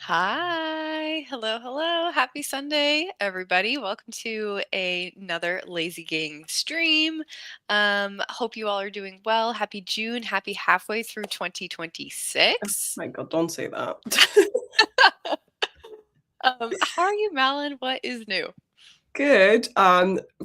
Hi. Hello, hello. Happy Sunday, everybody. Welcome to another Lazy Gang stream. Hope you all are doing well. Happy June. Happy halfway through 2026. My God, don't say that. How are you, Malin? What is new? Good.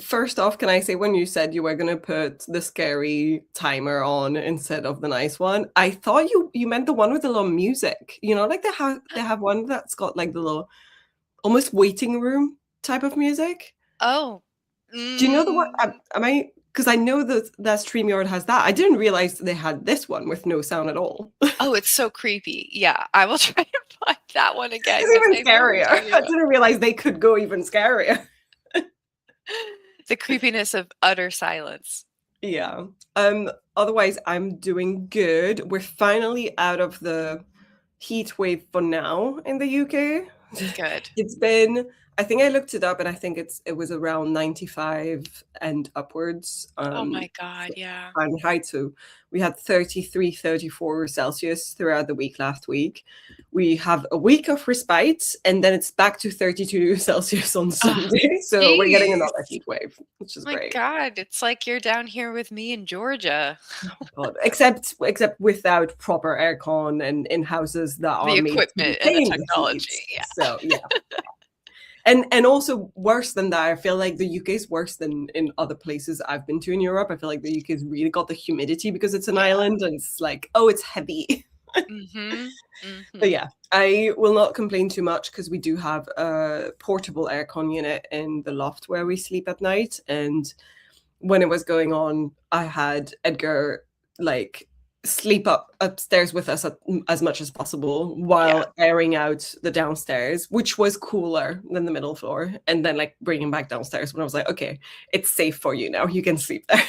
First off, can I say when you said you were gonna put the scary timer on instead of the nice one, I thought you meant the one with the little music. You know, like they have one that's got like the little almost waiting room type of music. Oh, Do you know the one? mm, Am I? Because I know that StreamYard has that. I didn't realize they had this one with no sound at all. oh, it's so creepy. Yeah, I will try to find that one again It's because even I know what you're scarier. talking I about. didn't realize they could go even scarier. The creepiness of utter silence. Yeah. Otherwise, I'm doing good. We're finally out of the heat wave for now in the UK. Good. It's been, I think I looked it up and I think it was around 95 and upwards. Oh my God, yeah. Fahrenheit. So we had 33, 34 Celsius throughout the week last week. We have a week of respite and then it's back to 32 Celsius on Oh, Sunday. So we're getting another jeez. heat wave, which is My great. God, it's like you're down here with me in Georgia. God, except without proper aircon and in houses that The are made to equipment and the retain the heat. technology. Yeah. So yeah. And also worse than that, I feel like the UK is worse than in other places I've been to in Europe. I feel like the UK's really got the humidity because it's an Yeah. island and it's like, oh, it's heavy. Mm-hmm. But Mm-hmm. yeah, I will not complain too much because we do have a portable aircon unit in the loft where we sleep at night. And when it was going on, I had Edgar like sleep upstairs with us as much as possible Yeah. while airing out the downstairs, which was cooler than the middle floor, and then like bringing back downstairs when I was like, okay, it's safe for you now. You can sleep there.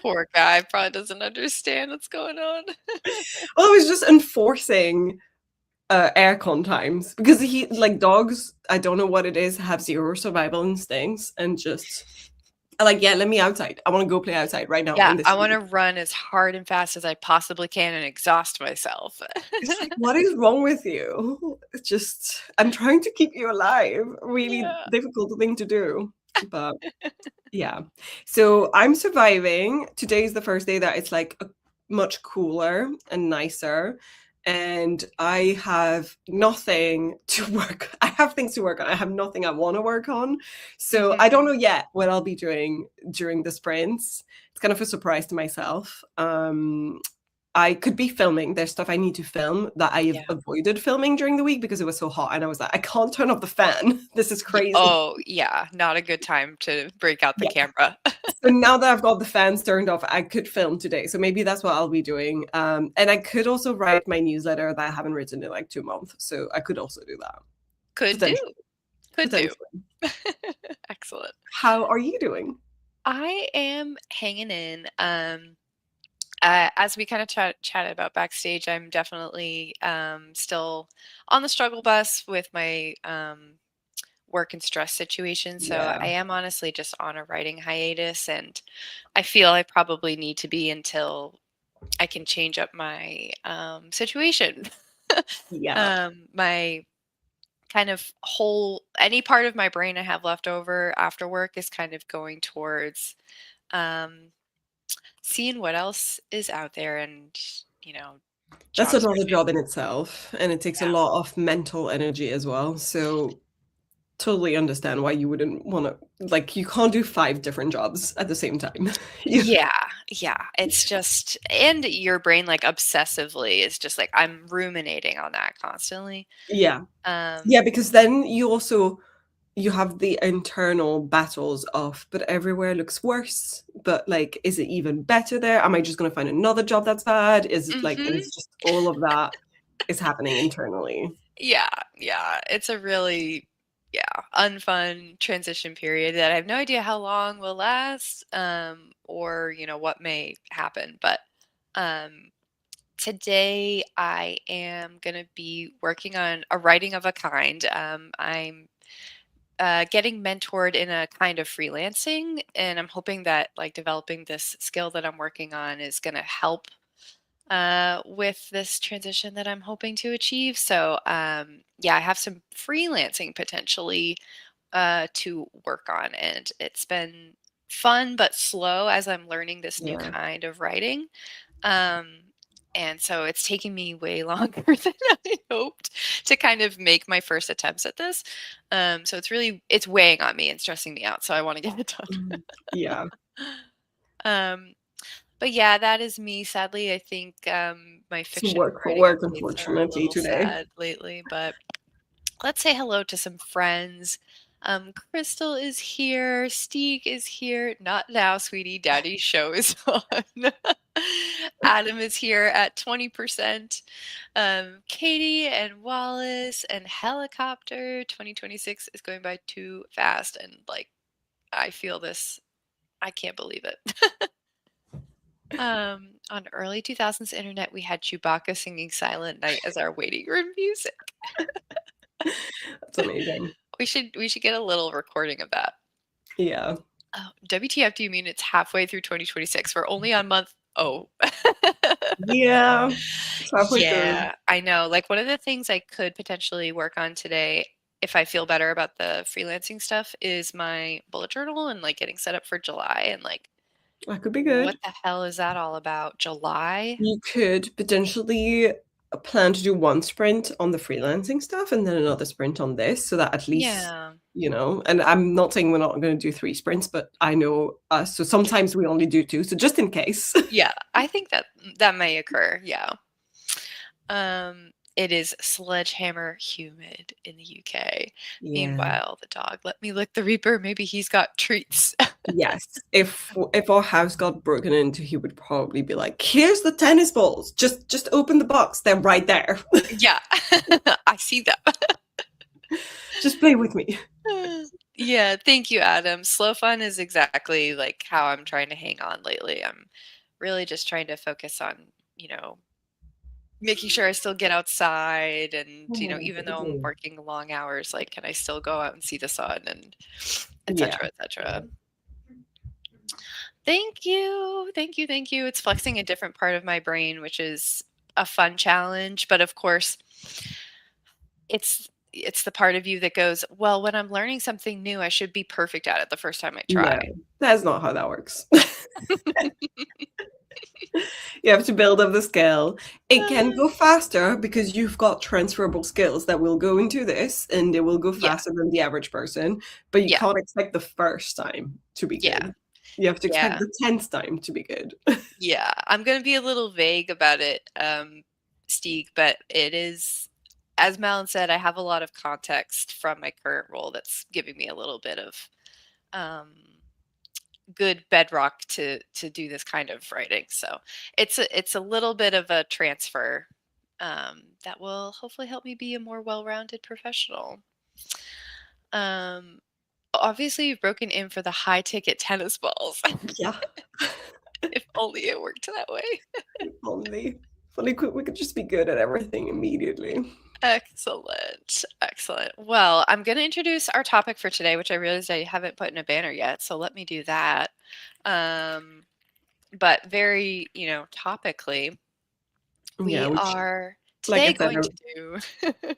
Poor guy probably doesn't understand what's going on. Well, I was just enforcing aircon times because he like dogs. I don't know what it is. Have zero survival instincts and just like yeah, let me outside. I want to go play outside right now Yeah, in this I want heat. to run as hard and fast as I possibly can and exhaust myself. It's like, what is wrong with you? It's just, I'm trying to keep you alive. Really Yeah. difficult thing to do. But yeah. So I'm surviving. Today is the first day that it's like much cooler and nicer. And I have nothing to work. I have things to work on. I have nothing I want to work on. So I don't Hmm. know yet what I'll be doing during the sprints. It's kind of a surprise to myself. I could be filming. There's stuff I need to film that I have Yeah. avoided filming during the week because it was so hot. And I was like, I can't turn off the fan. This is crazy. Oh, yeah. Not a good time to break out the Yeah. camera. So now that I've got the fans turned off, I could film today. So maybe that's what I'll be doing. And I could also write my newsletter that I haven't written in like 2 months. So I could also do that. Could do. Potentially. Could do. Potentially. Excellent. How are you doing? I am hanging in. As we kind of chatted about backstage, I'm definitely still on the struggle bus with my work and stress situation. So Yeah. I am honestly just on a writing hiatus, and I feel I probably need to be until I can change up my situation. Yeah. My kind of whole any part of my brain I have left over after work is kind of going towards um, seeing what else is out there and That's job another searching. job in itself. And it takes a Yeah. lot of mental energy as well. So totally understand why you wouldn't want to like you can't do five different jobs at the same time. you, Yeah, yeah. It's just and your brain like obsessively is just like I'm ruminating on that constantly. yeah. Um Yeah, because then you have the internal battles of but everywhere looks worse, but like is it even better there? Am I just going to find another job that's bad? Is it like and mhm. it's just all of that is happening internally. Yeah, yeah. It's a really unfun transition period that I have no idea how long will last or what may happen, but um today I am going to be working on a writing of a kind. I'm getting mentored in a kind of freelancing, and I'm hoping that like developing this skill that I'm working on is going to help with this transition that I'm hoping to achieve. So, yeah, I have some freelancing potentially to work on, and it's been fun but slow as I'm learning this new Yeah. kind of writing. Um, and so it's taking me way longer than I hoped to kind of make my first attempts at this. So it's weighing on me and stressing me out. So I want to get it done. Mhm. Yeah. Um, but yeah, that is me. Sadly, I think my Some fiction work for writing work, updates are a unfortunately, little today. sad lately, but let's say hello to some friends. Crystal is here. Steeg is here. Not now, sweetie. Daddy's show is on. Adam is here at 20%. Katie and Wallace and Helicopter 2026 is going by too fast. And like, I feel this. I can't believe it. On early 2000s internet, we had Chewbacca singing Silent Night as our waiting room music. That's amazing. We should get a little recording of that. Yeah. Oh, WTF do you mean it's halfway through 2026? We're only on month oh. Yeah. It's halfway through. Yeah, I know. Like one of the things I could potentially work on today if I feel better about the freelancing stuff is my bullet journal and like getting set up for July and like That could be what good. the hell is that all about? July? You could potentially plan to do one sprint on the freelancing stuff and then another sprint on this, so that at least, Yeah. and I'm not saying we're not going to do three sprints, but I know us, so sometimes we only do two. So just in case. Yeah, I think that may occur. Yeah. It is sledgehammer humid in the UK. Yeah. Meanwhile, the dog let me lick the Reaper. Maybe he's got treats. Yes. If our house got broken into, he would probably be like, "Here's the tennis balls. Just open the box. They're right there. Yeah, I see that. Just play with me." Yeah, thank you, Adam. Slow fun is exactly like how I'm trying to hang on lately. I'm really just trying to focus on, you know, making sure I still get outside and, Oh, even though I'm amazing. working long hours, like, can I still go out and see the sun and et Yeah. cetera, et cetera. Thank you. Thank you. Thank you. It's flexing a different part of my brain, which is a fun challenge. But of course, it's the part of you that goes, well, when I'm learning something new, I should be perfect at it the first time I No, try. that's not how that works. You have to build up the skill. It can go faster because you've got transferable skills that will go into this and it will go Yeah. faster than the average person, but you Yeah. can't expect the first time to be Yeah. good. You have to expect Yeah. the 10th time to be good. Yeah. I'm going to be a little vague about it, Steeg, but it is, as Malin said, I have a lot of context from my current role that's giving me a little bit of um, good bedrock to do this kind of writing. So it's a little bit of a transfer that will hopefully help me be a more well-rounded professional. Um, Obviously, you've broken in for the high ticket tennis balls. Yeah. If only it worked that way. If only. If only we could just be good at everything immediately. Excellent. Excellent. Well, I'm going to introduce our topic for today, which I realized I haven't put in a banner yet. So let me do that. But very, topically, Yeah, we which, are like today I said, going to do.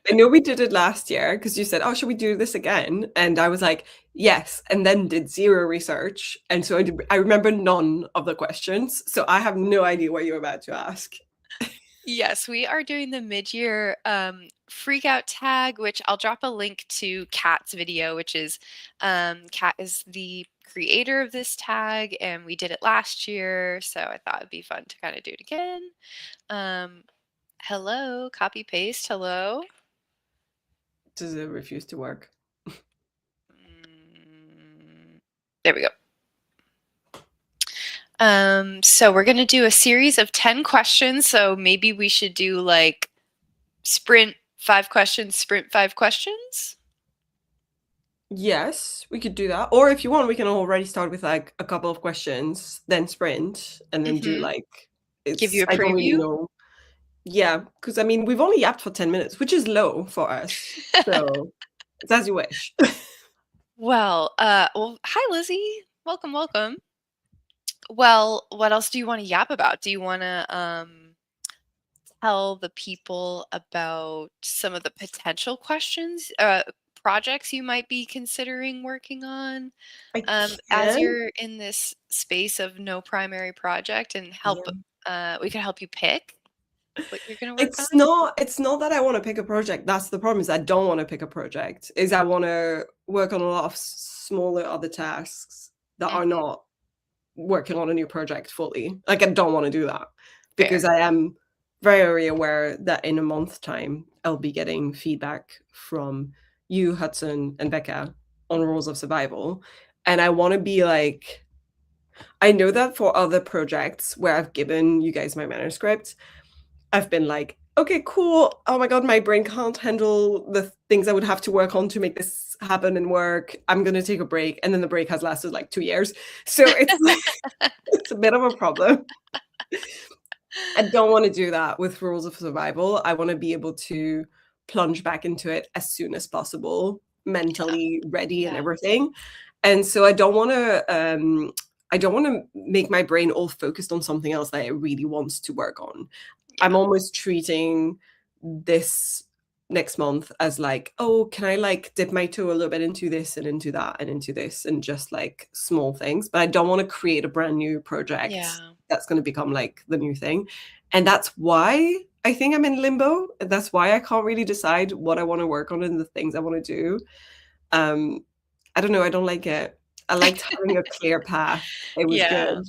I know we did it last year because you said, "Oh, should we do this again?" And I was like, "Yes," and then did zero research, and so I remember none of the questions. So I have no idea what you're about to ask. Yes, we are doing the mid-year freak out tag, which I'll drop a link to Kat's video, which is Kat is the creator of this tag, and we did it last year, so I thought it'd be fun to kind of do it again. Um, Hello, copy paste. Hello. Does it refuse to work? Mm, there we go. So we're gonna do a series of 10 questions. So maybe we should do like sprint 5 questions, sprint 5 questions. Yes, we could do that. Or if you want, we can already start with like a couple of questions, then sprint, and then do Mm-hmm. like Give you it's a I don't really preview. know. Yeah, because I mean we've only yapped for 10 minutes, which is low for us. So it's as you wish. Well, hi Lizzie. Welcome, welcome. Well, what else do you want to yap about? Do you want to tell the people about some of the potential questions, projects you might be considering working on, I as can. you're in this space of no primary project and help, Yeah. we can help you pick what you're gonna work on? It's not that I wanna pick a project, that's the problem, is I don't wanna pick a project, is I wanna work on a lot of smaller other tasks that are Mhm. not working on a new project fully. Like, I don't wanna do that Fair. because I am very aware that in a month's time, I'll be getting feedback from you, Hudson, and Becca on Rules of Survival, and I wanna be like I know that for other projects where I've given you guys my manuscript, I've been like, "Okay, cool. Oh my god, my brain can't handle the things I would have to work on to make this happen and work. I'm gonna take a break." And then the break has lasted like 2 years. So it's like it's a bit of a problem. I don't wanna do that with Rules of Survival. I wanna be able to plunge back into it as soon as possible, mentally ready and Yeah. everything. And so I don't wanna make my brain all focused on something else that it really wants to work on. I'm Yeah. almost treating this next month as like, "Oh, can I, like, dip my toe a little bit into this and into that and into this," and just, like, small things, but I don't wanna create a brand new project Yeah. that's gonna become, like, the new thing, and that's why I think I'm in limbo, that's why I can't really decide what I wanna work on and the things I wanna do. Um, I don't know, I don't like it. I liked having a clear path. It was Yeah. good.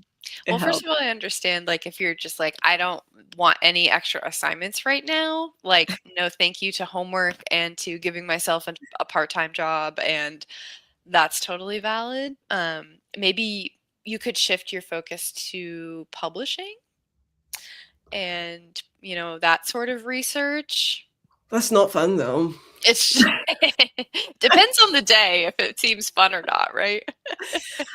It Well, first helped. of all, I understand, like, if you're just like, "I don't want any extra assignments right now," like, no thank you to homework and to giving myself a part-time job, and that's totally valid. Maybe you could shift your focus to publishing and, that sort of research. That's not fun, though. It's depends on the day if it seems fun or not, right?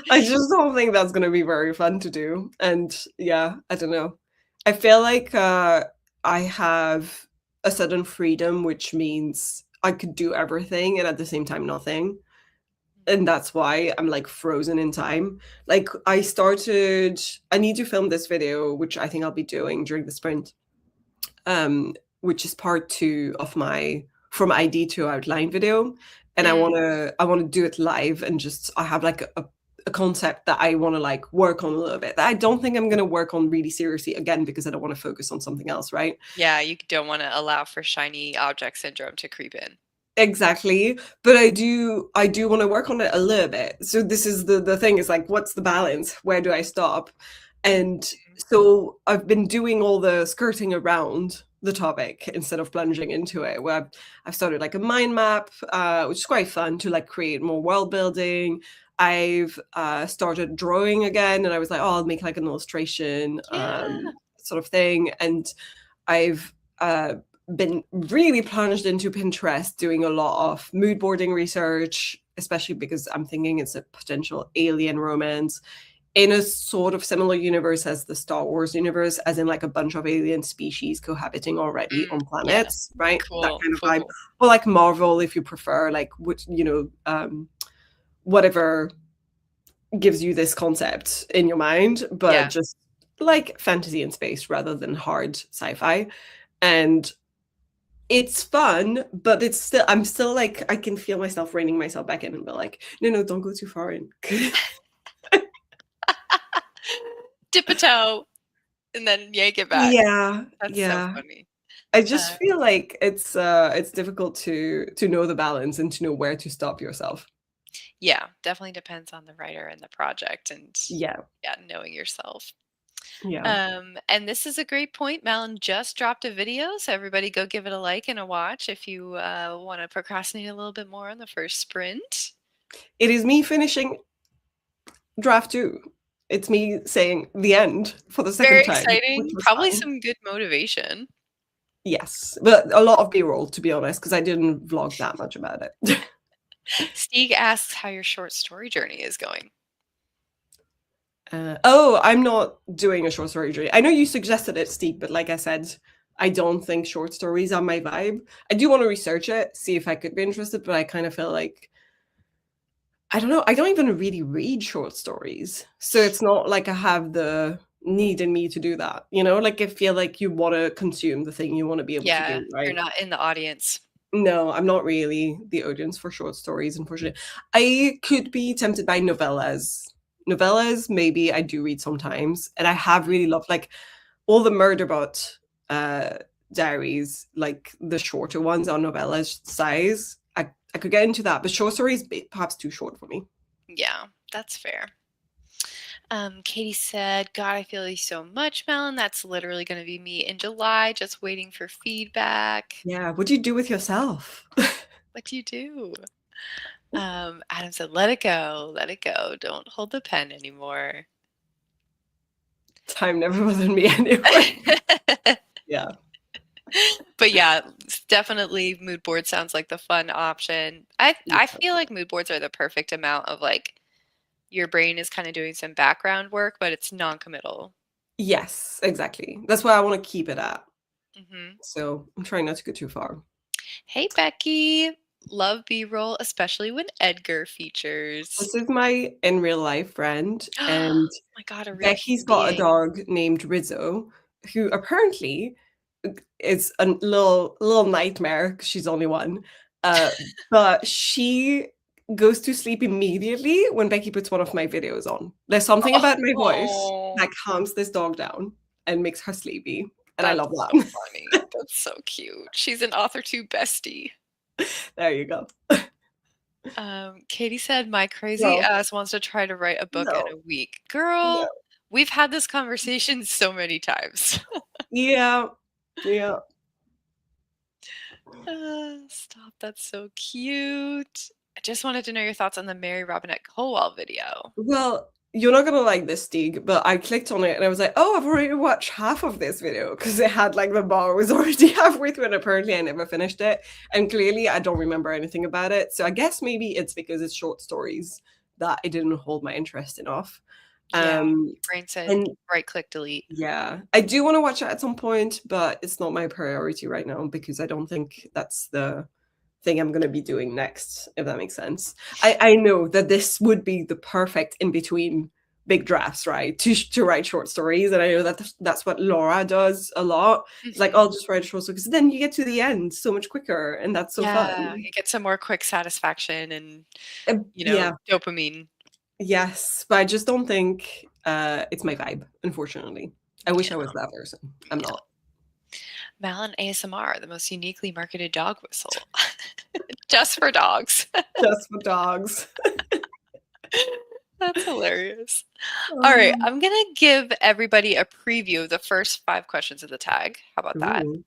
I just don't think that's gonna be very fun to do, and yeah, I don't know. I feel like, I have a sudden freedom, which means I could do everything and at the same time nothing, and that's why I'm, like, frozen in time. Like, I need to film this video, which I think I'll be doing during the sprint, which is part 2 of my from ID to outline video, and Mm, I wanna do it live and just I have, like, a concept that I wanna, like, work on a little bit, that I don't think I'm gonna work on really seriously again because I don't wanna focus on something else, right? yeah, you don't wanna allow for shiny object syndrome to creep in. Exactly, but I do wanna work on it a little bit. So this is the thing is like, what's the balance? Where do I stop? And so I've been doing all the skirting around the topic instead of plunging into it, where I've started like a mind map, which is quite fun to like create more world building. I've started drawing again, and I was like, oh, I'll make like an illustration, Yeah. sort of thing. And I've been really plunged into Pinterest, doing a lot of mood boarding research, especially because I'm thinking it's a potential alien romance in a sort of similar universe as the Star Wars universe, as in like a bunch of alien species cohabiting already Mm, on yeah. planets, right? That Cool, kind of vibe. cool. Or like Marvel, if you prefer, like which whatever gives you this concept in your mind, but Yeah. just like fantasy and space rather than hard sci-fi. And it's fun, but I'm still like I can feel myself reining myself back in and be like, no, no, don't go too far in. Dip a toe and then yank it back. Yeah, That's so yeah. funny. I Uh, just feel like it's difficult to know the balance and to know where to stop yourself. yeah, definitely depends on the writer and the project and, Yeah, yeah, knowing yourself. yeah. And this is a great point. Malin just dropped a video, so everybody go give it a like and a watch if you want to procrastinate a little bit more on the first sprint. It is me finishing draft 2. It's me saying the end for the Very second time, which exciting. was Probably fine. some good motivation. Yes, but a lot of B-roll, to be honest, because I didn't vlog that much about it. Stieg asks how your short story journey is going. Oh, I'm not doing a short story journey. I know you suggested it, Steve, but like I said, I don't think short stories are my vibe. I do want to research it, see if I could be interested, but I kind of feel like I don't know. I don't even really read short stories, so it's not like I have the needing me to do that. You know, like I feel like you want to consume the thing you want to be able to Yeah, do, you're right? not in the audience. No, I'm not really the audience for short stories, unfortunately. I could be tempted by novellas. Novellas, maybe I do read sometimes, and I have Mhm. really loved like all the Murderbot uh, diaries, like the shorter ones on novellas size. I could get into that, but short stories perhaps too short for me. Yeah, that's fair. Katie said, God, I feel you so much, Melon. That's literally going to be me in July, just waiting for feedback. Yeah, what do you do with yourself? What do you do? Adam said, let it go, let it go. Don't hold the pen anymore. Time never bothered me anyway. Yeah, But yeah, definitely mood board sounds like the fun option. I yeah. feel like mood boards are the perfect amount of like your brain is kind of doing some background work, but it's non-committal. Yes, exactly. That's why I want to keep it at. Hmm. So I'm trying not to go too far. Hey Becky, love B-roll, especially when Edgar features. This is my in real life friend, Oh and my God, a real Becky's human got a being. dog named Rizzo, who apparently is a little nightmare 'cause she's only one. Uh, but she goes to sleep immediately when Becky puts one of my videos on. There's something about my voice Oh, that calms this dog down and makes her sleepy, and I that's love so that. funny. That's so cute. She's an author too bestie. There you go. Katie said, "My crazy Well, ass wants to try to write a book in no, a week." no. Girl, we've had this conversation so many times. Yeah, yeah. Stop, that's so cute. I just wanted to know your thoughts on the Mary Robinette Kowal video. Well, you're not gonna like this, Stig, but I clicked on it and I was like, oh, I've already watched half of this video because it had like the bar was already halfway through, and apparently I never finished it. And clearly I don't remember anything about it. So I guess maybe it's because it's short stories that it didn't hold my interest enough. Yeah, Um, your brain said and right click delete. yeah, I do want to watch it at some point, but it's not my priority right now because I don't think that's the thing I'm going to be doing next, if that makes sense. I know that this would be the perfect in between big drafts, right? To write short stories, and I know that that's what Laura does a lot. It's like Mhm. I'll just write a short story because then you get to the end so much quicker, and that's so Yeah, fun. you get some more quick satisfaction and, Yeah, dopamine. yes, but I just don't think it's my vibe, unfortunately. I wish I Yeah, was that person. I'm yeah. not. Malin ASMR, the most uniquely marketed dog whistle. Just for dogs. Just for dogs. That's hilarious. All right, Um, I'm gonna give everybody a preview of the first 5 questions of the tag. How about that? ooh.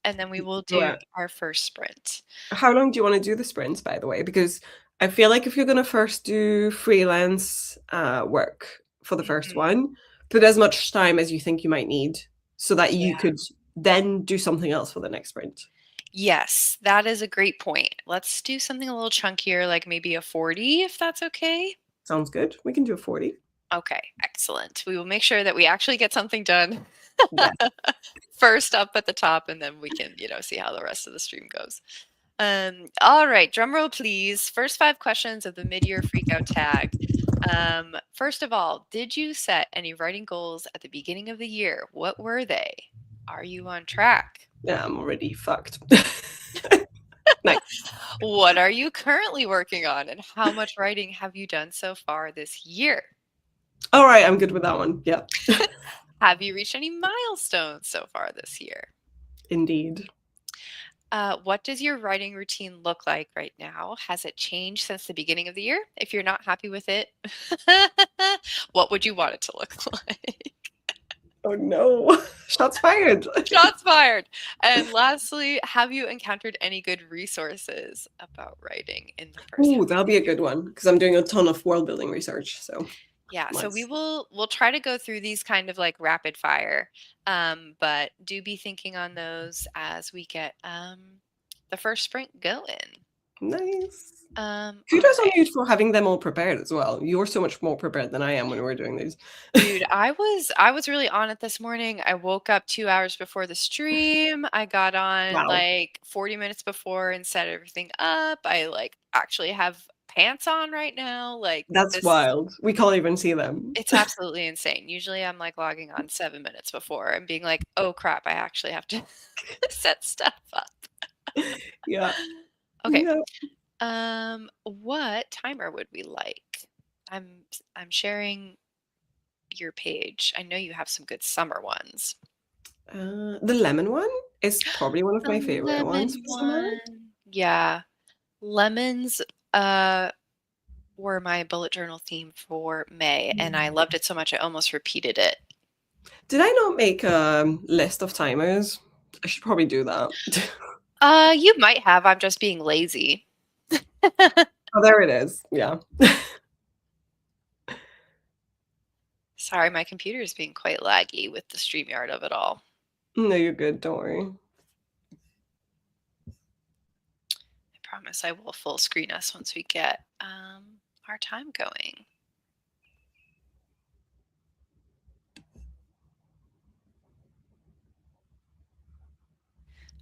And then we will do Right. our first sprint. How long do you want to do the sprints, by the way? Because I feel like if you're going to first do freelance work for the first Mhm. one, put as much time as you think you might need so that you Yeah. could then do something else for the next sprint. Yes, that is a great point. Let's do something a little chunkier, like maybe a 40, if that's okay. Sounds good. We can do a 40. Okay, excellent. We will make sure that we actually get something done Yes. first up at the top, and then we can, see how the rest of the stream goes. All right, drum roll, please. First 5 questions of the mid-year freakout tag. First of all, did you set any writing goals at the beginning of the year? What were they? Are you on track? Yeah, I'm already fucked. Nice. What are you currently working on, and how much writing have you done so far this year? All right, I'm good with that one. Yeah, Have you reached any milestones so far this year? indeed. What does your writing routine look like right now? Has it changed since the beginning of the year? If you're not happy with it, what would you want it to look like? Oh no. Shots fired. Shots fired. And lastly, have you encountered any good resources about writing in the first half Ooh, of that'll the be a year? good one because I'm doing a ton of world building research. So Yeah, so nice. we'll try to go through these kind of like rapid fire, but do be thinking on those as we get the first sprint going. Nice. All Kudos on right. you for having them all prepared as well. You're so much more prepared than I am when we're doing these. Dude, I was really on it this morning. I woke up 2 hours before the stream. I got on Wow. like 40 minutes before and set everything up. I like actually have pants on right now? Like, That's this is wild. We can't even see them. it's absolutely insane. Usually, I'm, like, logging on 7 minutes before and being like, "Oh, crap, I actually have to set stuff up." Yeah. Okay, Yeah. what timer would we like? I'm sharing your page. I know you have some good summer ones. The lemon one is probably one of The my favorite ones lemon for summer. one. Yeah. Lemons, uh, were my bullet journal theme for May, and I Mm. loved it so much I almost repeated it. Did I not make a list of timers? I should probably do that. You might have, I'm just being lazy. Oh, there it is. Yeah. Sorry, my computer is being quite laggy with the StreamYard of it all. No, you're good. Don't worry. I promise I will full screen us once we get our time going.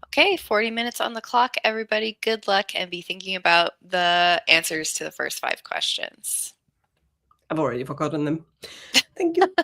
Okay, 40 minutes on the clock, everybody. Good luck and be thinking about the answers to the first 5 questions. I've already forgotten them. Thank you.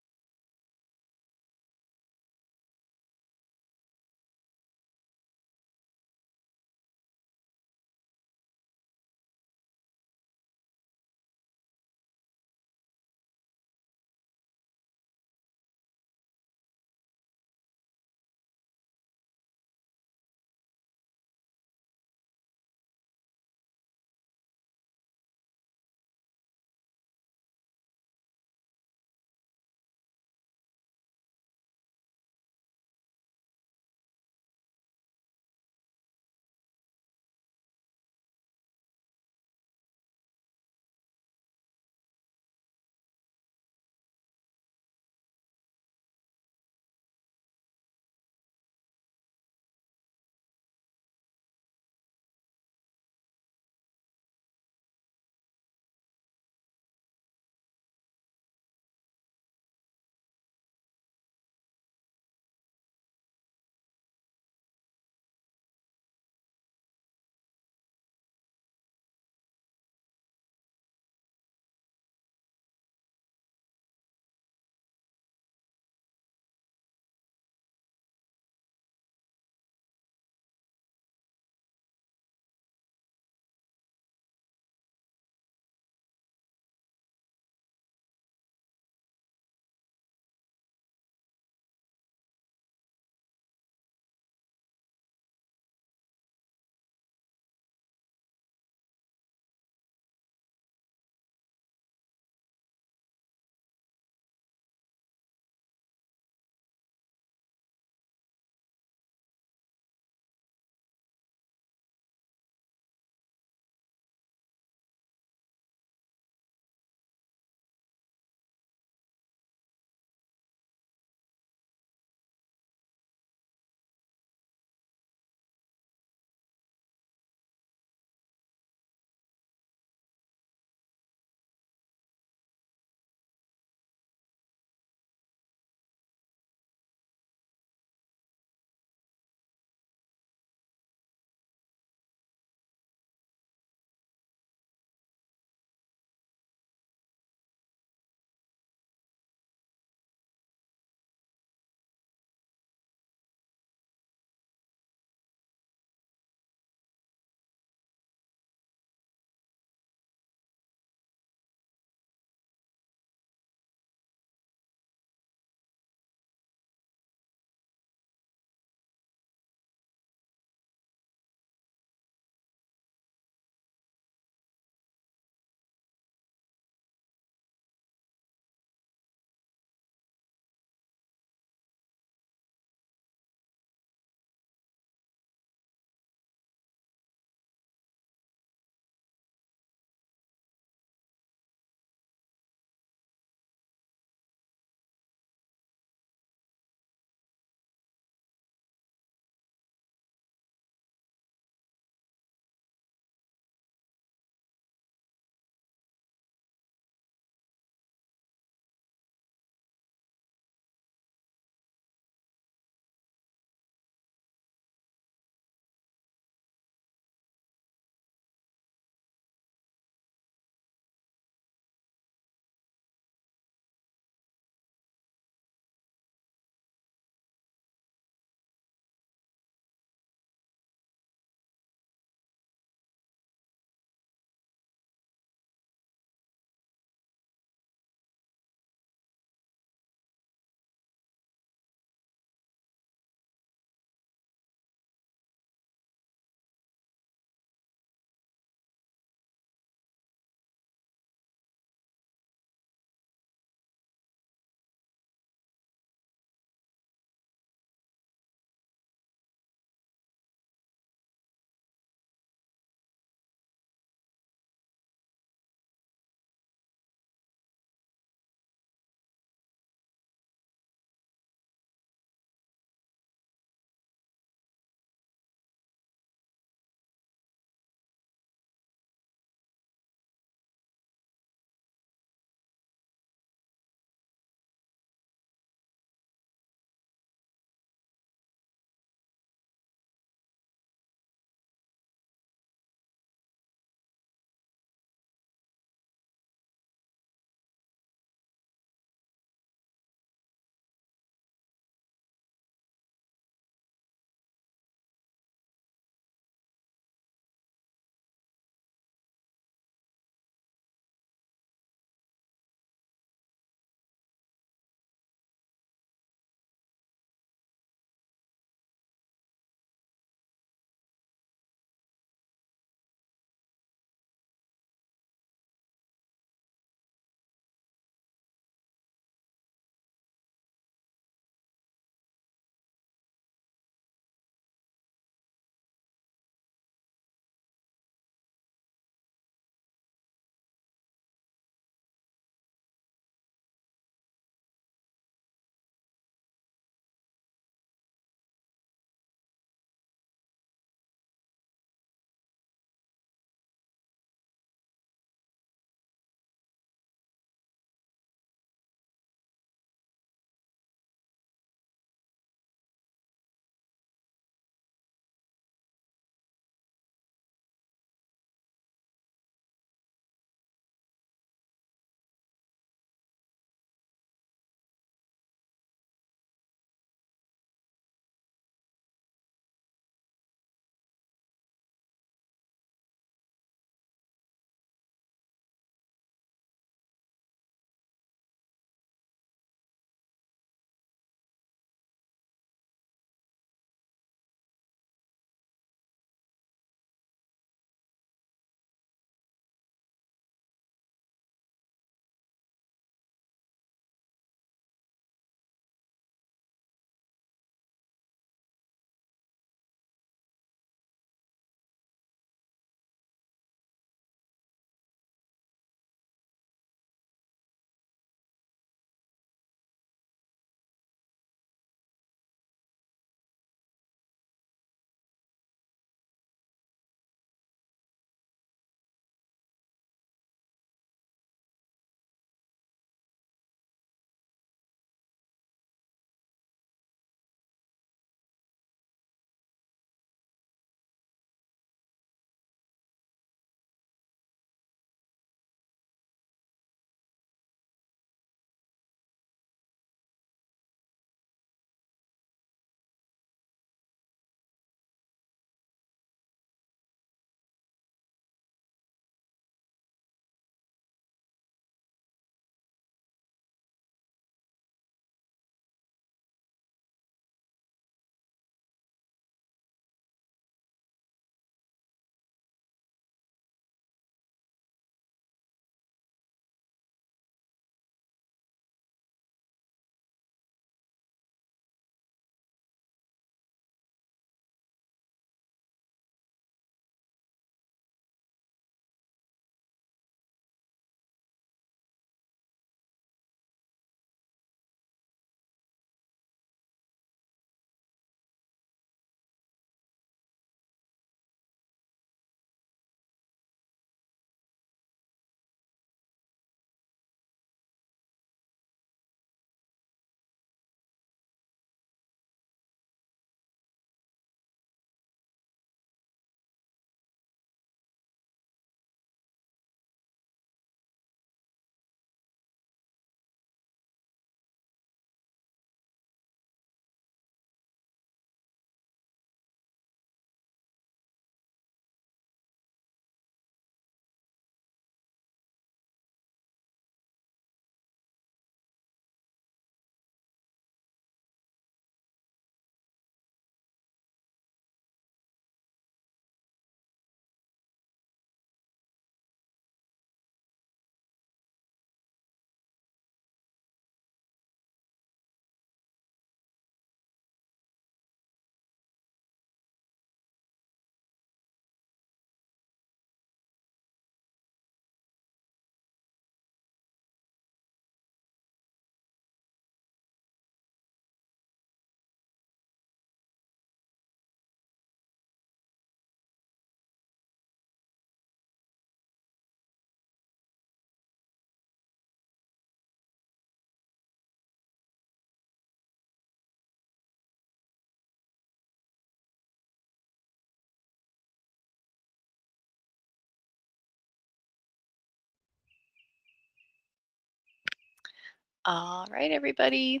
All right, everybody.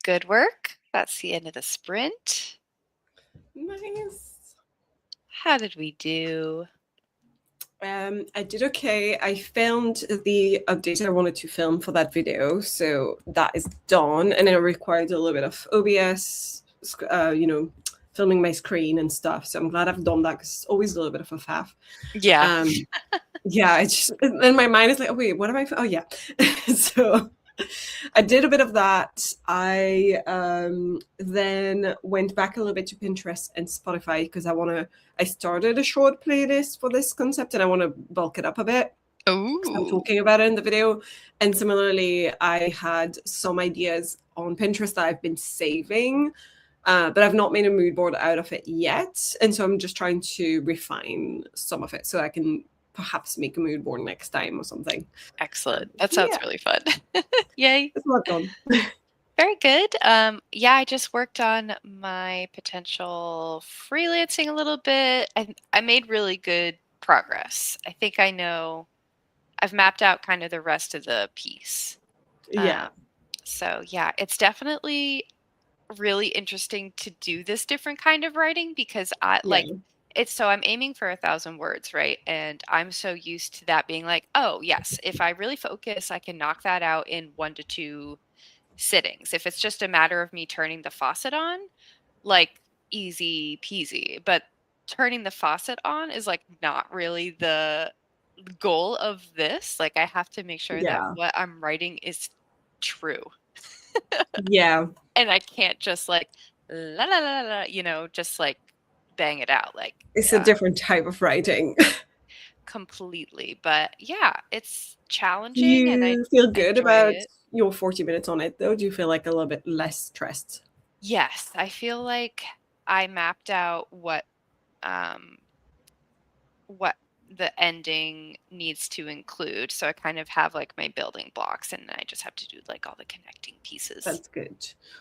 Good work. That's the end of the sprint. Nice. How did we do? I did okay. I filmed the update I wanted to film for that video, so that is done. And it required a little bit of OBS, filming my screen and stuff. So I'm glad I've done that because it's always a little bit of a faff. Yeah. Um, yeah, it's just, and my mind is like, oh wait, what am I? Oh yeah. So I did a bit of that. I then went back a little bit to Pinterest and Spotify because I started a short playlist for this concept and I want to bulk it up a bit. So I'm Ooh, talking about it in the video. And similarly, I had some ideas on Pinterest that I've been saving, but I've not made a mood board out of it yet. And so I'm just trying to refine some of it so I can perhaps make a mood board next time or something. excellent. That sounds Yeah, really fun. Yay. it's a lot done. Very good. Yeah, I just worked on my potential freelancing a little bit. I made really good progress. I think I know I've mapped out kind of the rest of the piece. Yeah, Um, so yeah, it's definitely really interesting to do this different kind of writing because I like yeah, it's so I'm aiming for 1,000 words, right? And I'm so used to that being like, oh yes, if I really focus, I can knock that out in 1 to 2 sittings. If it's just a matter of me turning the faucet on, like easy peasy. But turning the faucet on is like not really the goal of this. Like I have to make sure that yeah, what I'm writing is true. yeah. And I can't just like la la la la, just like bang it out. Like, It's a yeah, different type of writing. completely. But yeah, it's Do challenging and I you feel good enjoy about it. your 40 minutes on it, though? Do you feel like a little bit less stressed? Yes, I feel like I mapped out um what the ending needs to include. So I kind of have like my building blocks and then I just have to do like all the connecting pieces. That's good.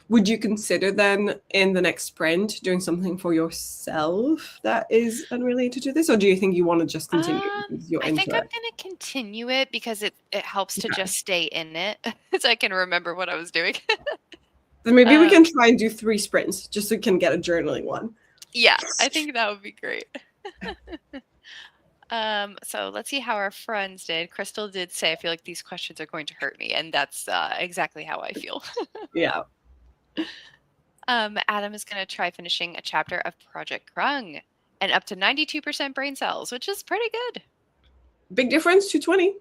Would you consider then in the next sprint doing something for yourself that is unrelated to this, or do you think you want to just continue because you're I think into I'm it? gonna continue it because it helps to Okay. just stay in it so I can remember what I was doing. Then maybe we Um, can try and do 3 sprints just so we can get a journaling one. yeah, I think that would be great. So let's see how our friends did. Crystal did say, I feel like these questions are going to hurt me, and that's exactly how I feel. Yeah. Adam is going to try finishing a chapter of Project Krung and up to 92% brain cells, which is pretty good. Big difference, 220.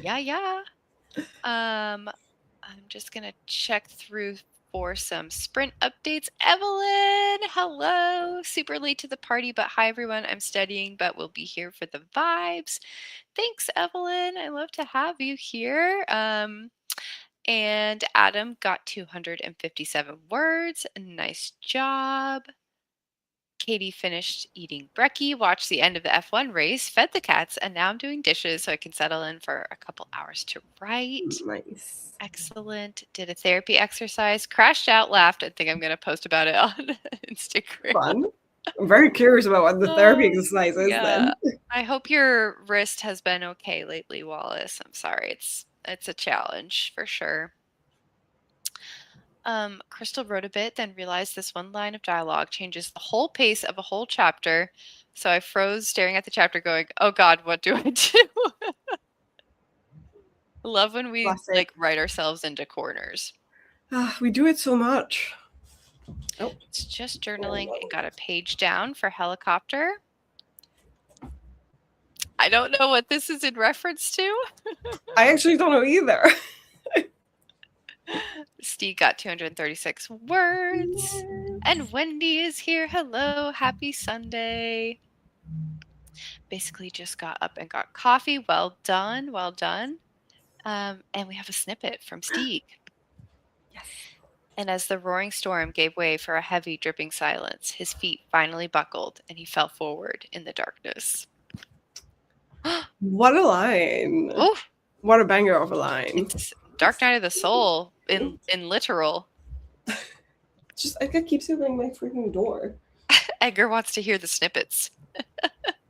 Yeah, yeah. Um, I'm just going to check through for some sprint updates. Evelyn, hello. Super late to the party, but hi, everyone. I'm studying, but we'll be here for the vibes. Thanks, Evelyn. I love to have you here. And Adam got 257 words. Nice job. Katie finished eating brekkie, watched the end of the F1 race, fed the cats, and now I'm doing dishes so I can settle in for a couple hours to write. Nice. Excellent. Did a therapy exercise, crashed out, laughed. I think I'm going to post about it on Instagram. Fun. I'm very curious about what the therapy Oh, exercise is yeah. then. I hope your wrist has been okay lately, Wallace. I'm sorry. It's a challenge for sure. Crystal wrote a bit, then realized this one line of dialogue changes the whole pace of a whole chapter. So I froze, staring at the chapter, going, "Oh God, what do I do?" Love when we Classic. like write ourselves into corners. Ah, we do it so much. Oh, It's just journaling and got a page down for helicopter. I don't know what this is in reference to. I actually don't know either. Steve got 236 words. And Yes. Wendy is here. Hello, happy Sunday. Basically just got up and got coffee. Well done, well done. And we have a snippet from Steve. Yes. And as the roaring storm gave way for a heavy, dripping silence, his feet finally buckled and he fell forward in the darkness. What a line. Oh, What a banger of a line. it's Dark Night of the Soul in literal. Just, I could keep opening my freaking door. Edgar wants to hear the snippets.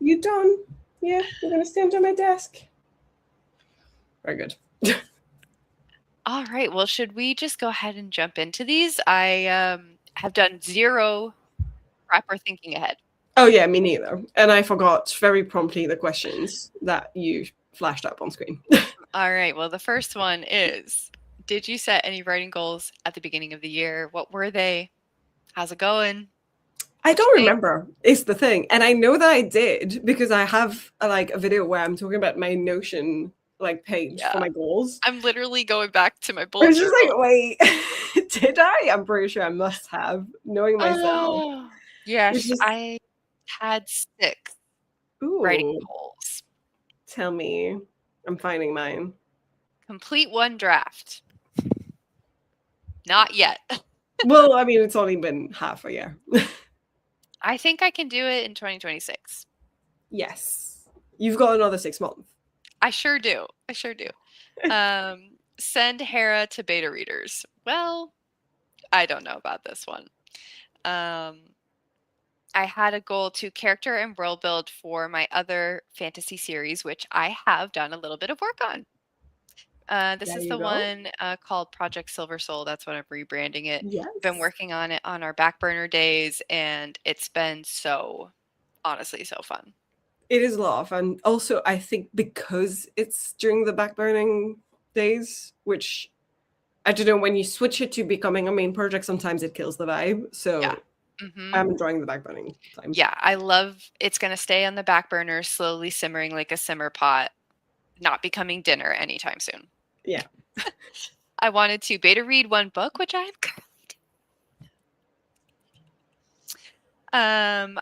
You done? Yeah, we're gonna stand on my desk. Very good. All right. Well, should we just go ahead and jump into these? I have done zero prep or thinking ahead. Oh yeah, me neither. And I forgot very promptly the questions that you flashed up on screen. All right. Well, the first one is, did you set any writing goals at the beginning of the year? What were they? How's it going? I What'd you don't think? remember is the thing. And I know that I did because I have like a video where I'm talking about my Notion like page for Yeah. my goals. I'm literally going back to my I bullet was just like, journal. wait, did I? I'm pretty sure I must have, knowing myself. Oh, It's yes. just, I had six writing ooh, goals. tell me. I'm finding mine. Complete one draft. Not yet. Well, I mean, it's only been half a year. I think I can do it in 2026. Yes. You've got another 6 months. I sure do. I sure do. Send Hera to beta readers. Well, I don't know about this one. Um, I had a goal to character and world build for my other fantasy series, which I have done a little bit of work on. This There is you the go. one called Project Silver Soul. That's what I'm rebranding it. Been Yes. working on it on our back burner days, and it's been honestly, so fun. It is a lot of fun. Also, I think because it's during the backburning days, which I don't know, when you switch it to becoming a main project, sometimes it kills the vibe. Yeah. So Hmm. I'm enjoying the backburning time. Yeah, I love it's going to stay on the back burner, slowly simmering like a simmer pot, not becoming dinner anytime soon. Yeah. I wanted to beta read one book, which I am currently doing.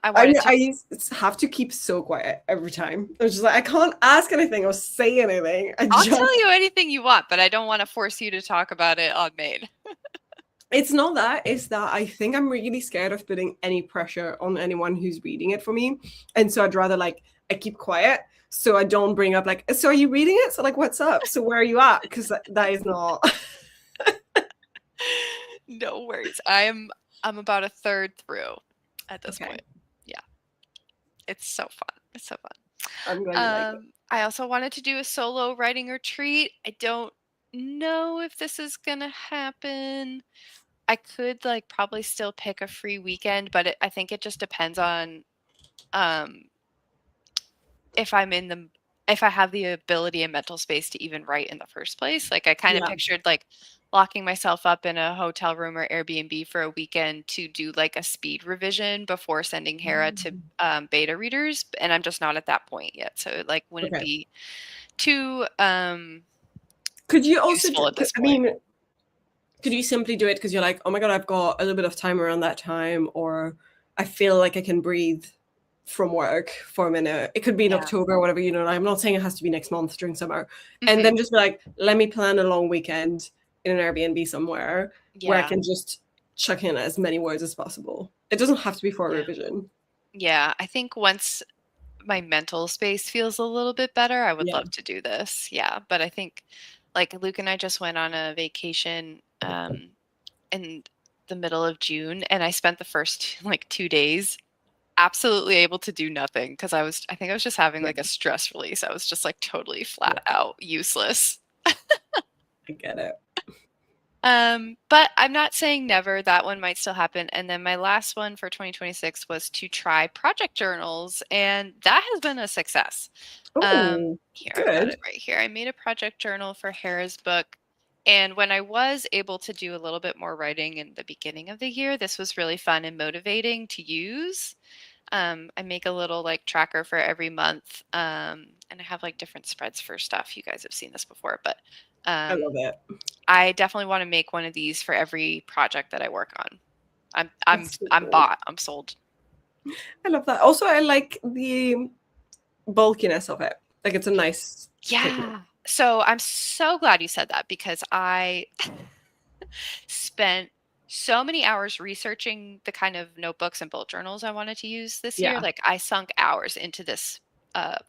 I I wanted to, I have to keep so quiet every time. I'm just like, I can't ask anything or say anything. I I'll just, tell you anything you want, but I don't want to force you to talk about it on main. it's not that, it's that I think I'm really scared of putting any pressure on anyone who's reading it for me. And so I'd rather like, I keep quiet so I don't bring up like, so are you reading it? So like, what's up? So where are you at? Because that is not. No worries. I'm about a third through at this Okay. point. Yeah, it's so fun. It's so fun. I'm glad you like it. I also wanted to do a solo writing retreat. I don't know if this is gonna happen. I could like probably still pick a free weekend, but I think it just depends on um, if I'm in the if I have the ability and mental space to even write in the first place. Like I kind of Yeah. pictured like locking myself up in a hotel room or Airbnb for a weekend to do like a speed revision before sending Hera to beta readers, and I'm just not at that point yet. So it like wouldn't Okay. be too Could you also, useful at this I point. mean, could you simply do it because you're like, oh my God, I've got a little bit of time around that time, or I feel like I can breathe from work for a minute. It could be in Yeah. October or whatever, you know. I'm not saying it has to be next month during summer. And Hmm. then just be like, let me plan a long weekend in an Airbnb somewhere where I Yeah. can just chuck in as many words as possible. It doesn't have to be for a Yeah. revision. Yeah. I think once my mental space feels a little bit better, I would Yeah. love to do this. Yeah, but I think like Luke and I just went on a vacation in the middle of June, and I spent the first like 2 days absolutely able to do nothing because I think I was just having Yeah. like a stress release. I was just like totally flat Yeah. out useless. I get it. But I'm not saying never. That one might still happen. And then my last one for 2026 was to try project journals, and that has been a success. Oh, Here, I've got good. it right here. I made a project journal for Hera's book. And when I was able to do a little bit more writing in the beginning of the year, this was really fun and motivating to use. I make a little like tracker for every month, and I have like different spreads for stuff. You guys have seen this before, but I love um, it. I definitely want to make one of these for every project that I work on. I'm I'm That's so I'm cool. bought. I'm sold. I love that. Also, I like the bulkiness of it. Like it's a nice thickness. Yeah. So I'm so glad you said that because I spent so many hours researching the kind of notebooks and bullet journals I wanted to use this year. Yeah, Like I sunk hours into this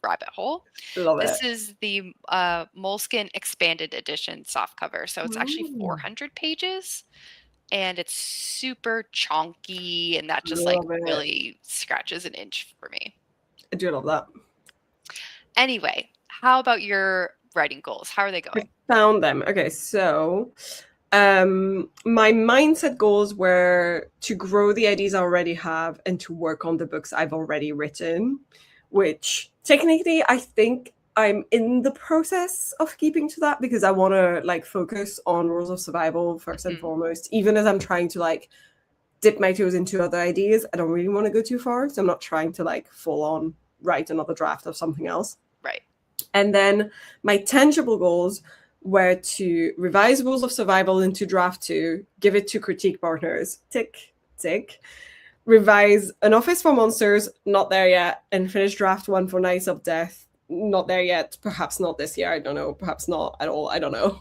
rabbit hole. love it. This is the Moleskine Expanded Edition softcover. So it's actually Mm, 400 pages and it's super chonky, and that just like love it. really scratches an inch for me. I do love that. Anyway, how about your writing goals? How are they I going? found them. Okay, so my mindset goals were to grow the ideas I already have and to work on the books I've already written, which technically I think I'm in the process of keeping to that because I want to like focus on rules of survival first and Mhm. foremost, even as I'm trying to like dip my toes into other ideas. I don't really want to go too far, so I'm not trying to like full on write another draft of something else. Right. And then my tangible goals were to revise Rules of Survival into draft two, give it to critique partners, tick, tick, revise An Office for Monsters, not there yet, and finish draft one for Knights of Death, not there yet, perhaps not this year, I don't know, perhaps not at all, I don't know.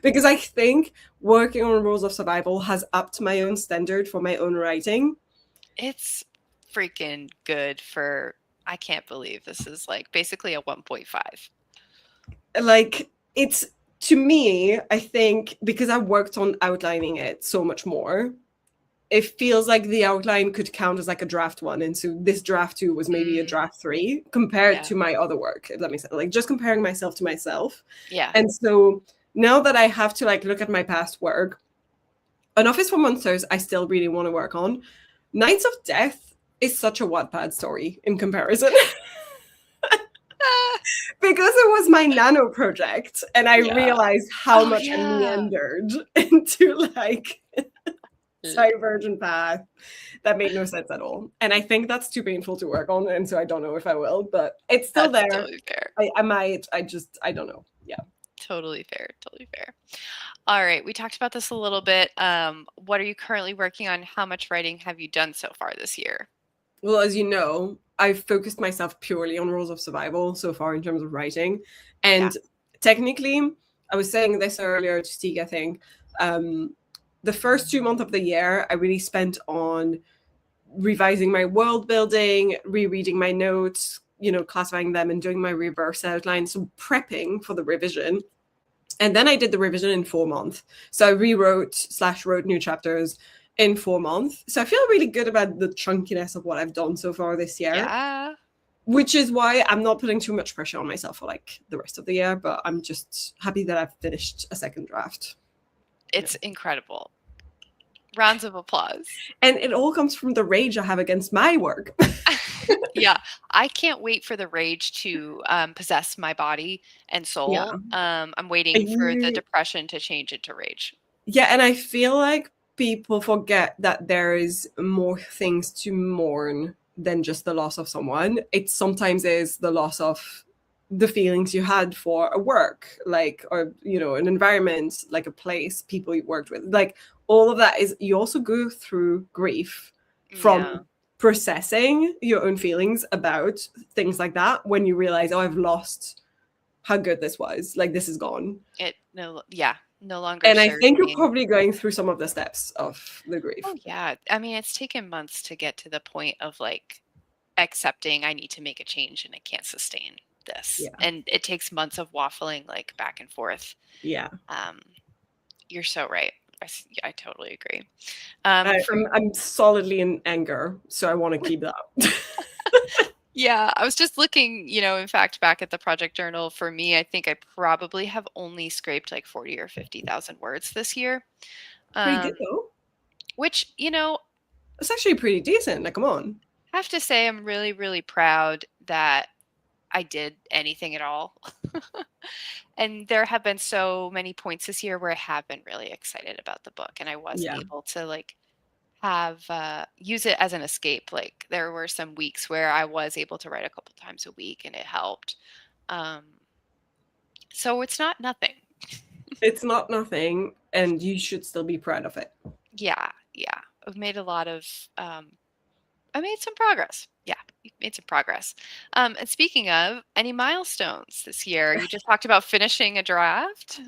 Because I think working on Rules of Survival has upped my own standard for my own writing. It's freaking good for I can't believe this is like basically a 1.5. Like, it's to me, I think because I worked on outlining it so much more, it feels like the outline could count as like a draft one. And so this draft two was maybe a Mm, draft three compared yeah. to my other work, if that makes sense. Like just comparing myself to myself. Yeah. And so now that I have to like look at my past work, An Office for Monsters, I still really want to work on. Knights of Death is such a Wattpad story in comparison. Ah, Because it was my nano project and I yeah. realized how Oh much I yeah. meandered into like L- divergent path that made no sense at all. And I think that's too painful to work on. And so I don't know if I will, but it's still That's there. totally fair. I might, I don't know. Yeah. Totally fair. Totally fair. All right, we talked about this a little bit. What are you currently working on? How much writing have you done so far this year? Well, as you know, I've focused myself purely on rules of survival so far in terms of writing. Yeah. And technically, I was saying this earlier to Steve, I think. Um, the first 2 months of the year, I really spent on revising my world building, rereading my notes, classifying them and doing my reverse outline. So prepping for the revision. And then I did the revision in 4 months. So I rewrote/wrote new chapters in 4 months. So I feel really good about the chunkiness of what I've done so far this year, Yeah. which is why I'm not putting too much pressure on myself for like the rest of the year. But I'm just happy that I've finished a second draft. Yeah. It's incredible. Rounds of applause. And it all comes from the rage I have against my work. Yeah, I can't wait for the rage to possess my body and Yeah. soul. I'm Are waiting for the you depression to change into rage. Yeah, and I feel like people forget that there is more things to mourn than just the loss of someone. It sometimes is the loss of the feelings you had for a work, like, or, an environment, like a place, people you worked with. Like, all of that is, you also go through grief Yeah, from processing your own feelings about things like that when you realize, oh, I've lost how good this was. Like, this is gone. no longer And I serves think you're me. probably going through some of the steps of the Oh grief. yeah, I mean it's taken months to get to the point of like accepting I need to make a change and I can't sustain this. Yeah. And it takes months of waffling like back and forth. Yeah. Um, you're so right. I totally agree. I, For I'm I'm solidly in anger, so I want to keep that. Yeah, I was just looking, in fact, back at the project journal. For me, I think I probably have only scraped like 40 or 50,000 words this year. Pretty good Um, though. which, It's actually pretty decent. Like, come on. I have to say I'm really, really proud that I did anything at all. And there have been so many points this year where I have been really excited about the book and I was Yeah. able to like have use it as an escape. Like there were some weeks where I was able to write a couple times a week and it helped. Um, so it's not nothing. It's not nothing, and you should still be proud of it. Yeah, yeah. I've made a lot of I made some progress. Yeah, you've made some progress. And speaking of, any milestones this year? You just talked about finishing a draft.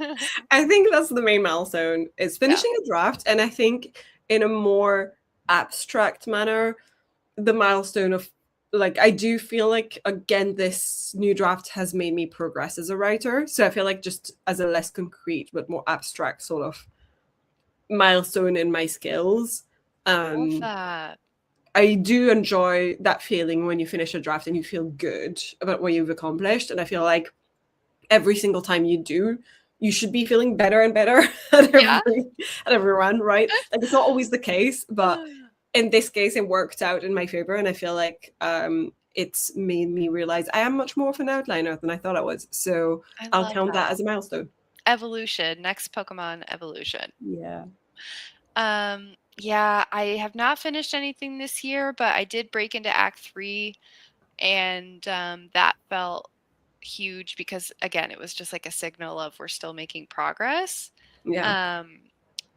I think that's the main milestone is Yeah. finishing a draft, and I think in a more abstract manner, the milestone of like I do feel like again this new draft has made me progress as a writer. So I feel like just as a less concrete but more abstract sort of milestone in my skills. Love Um that. I do enjoy that feeling when you finish a draft and you feel good about what you've accomplished. And I feel like every single time you do, you should be feeling better and better at Yeah. everyone, right? Like it's not always the case, but in this case, it worked out in my favor, and I feel like it's made me realize I am much more of an outliner than I thought I was. So I I'll love count that. that as a milestone. Evolution, next Pokemon evolution. Yeah. Yeah, I have not finished anything this year, but I did break into Act 3, and that felt huge because, again, it was just like a signal of we're still making progress. Yeah. Um,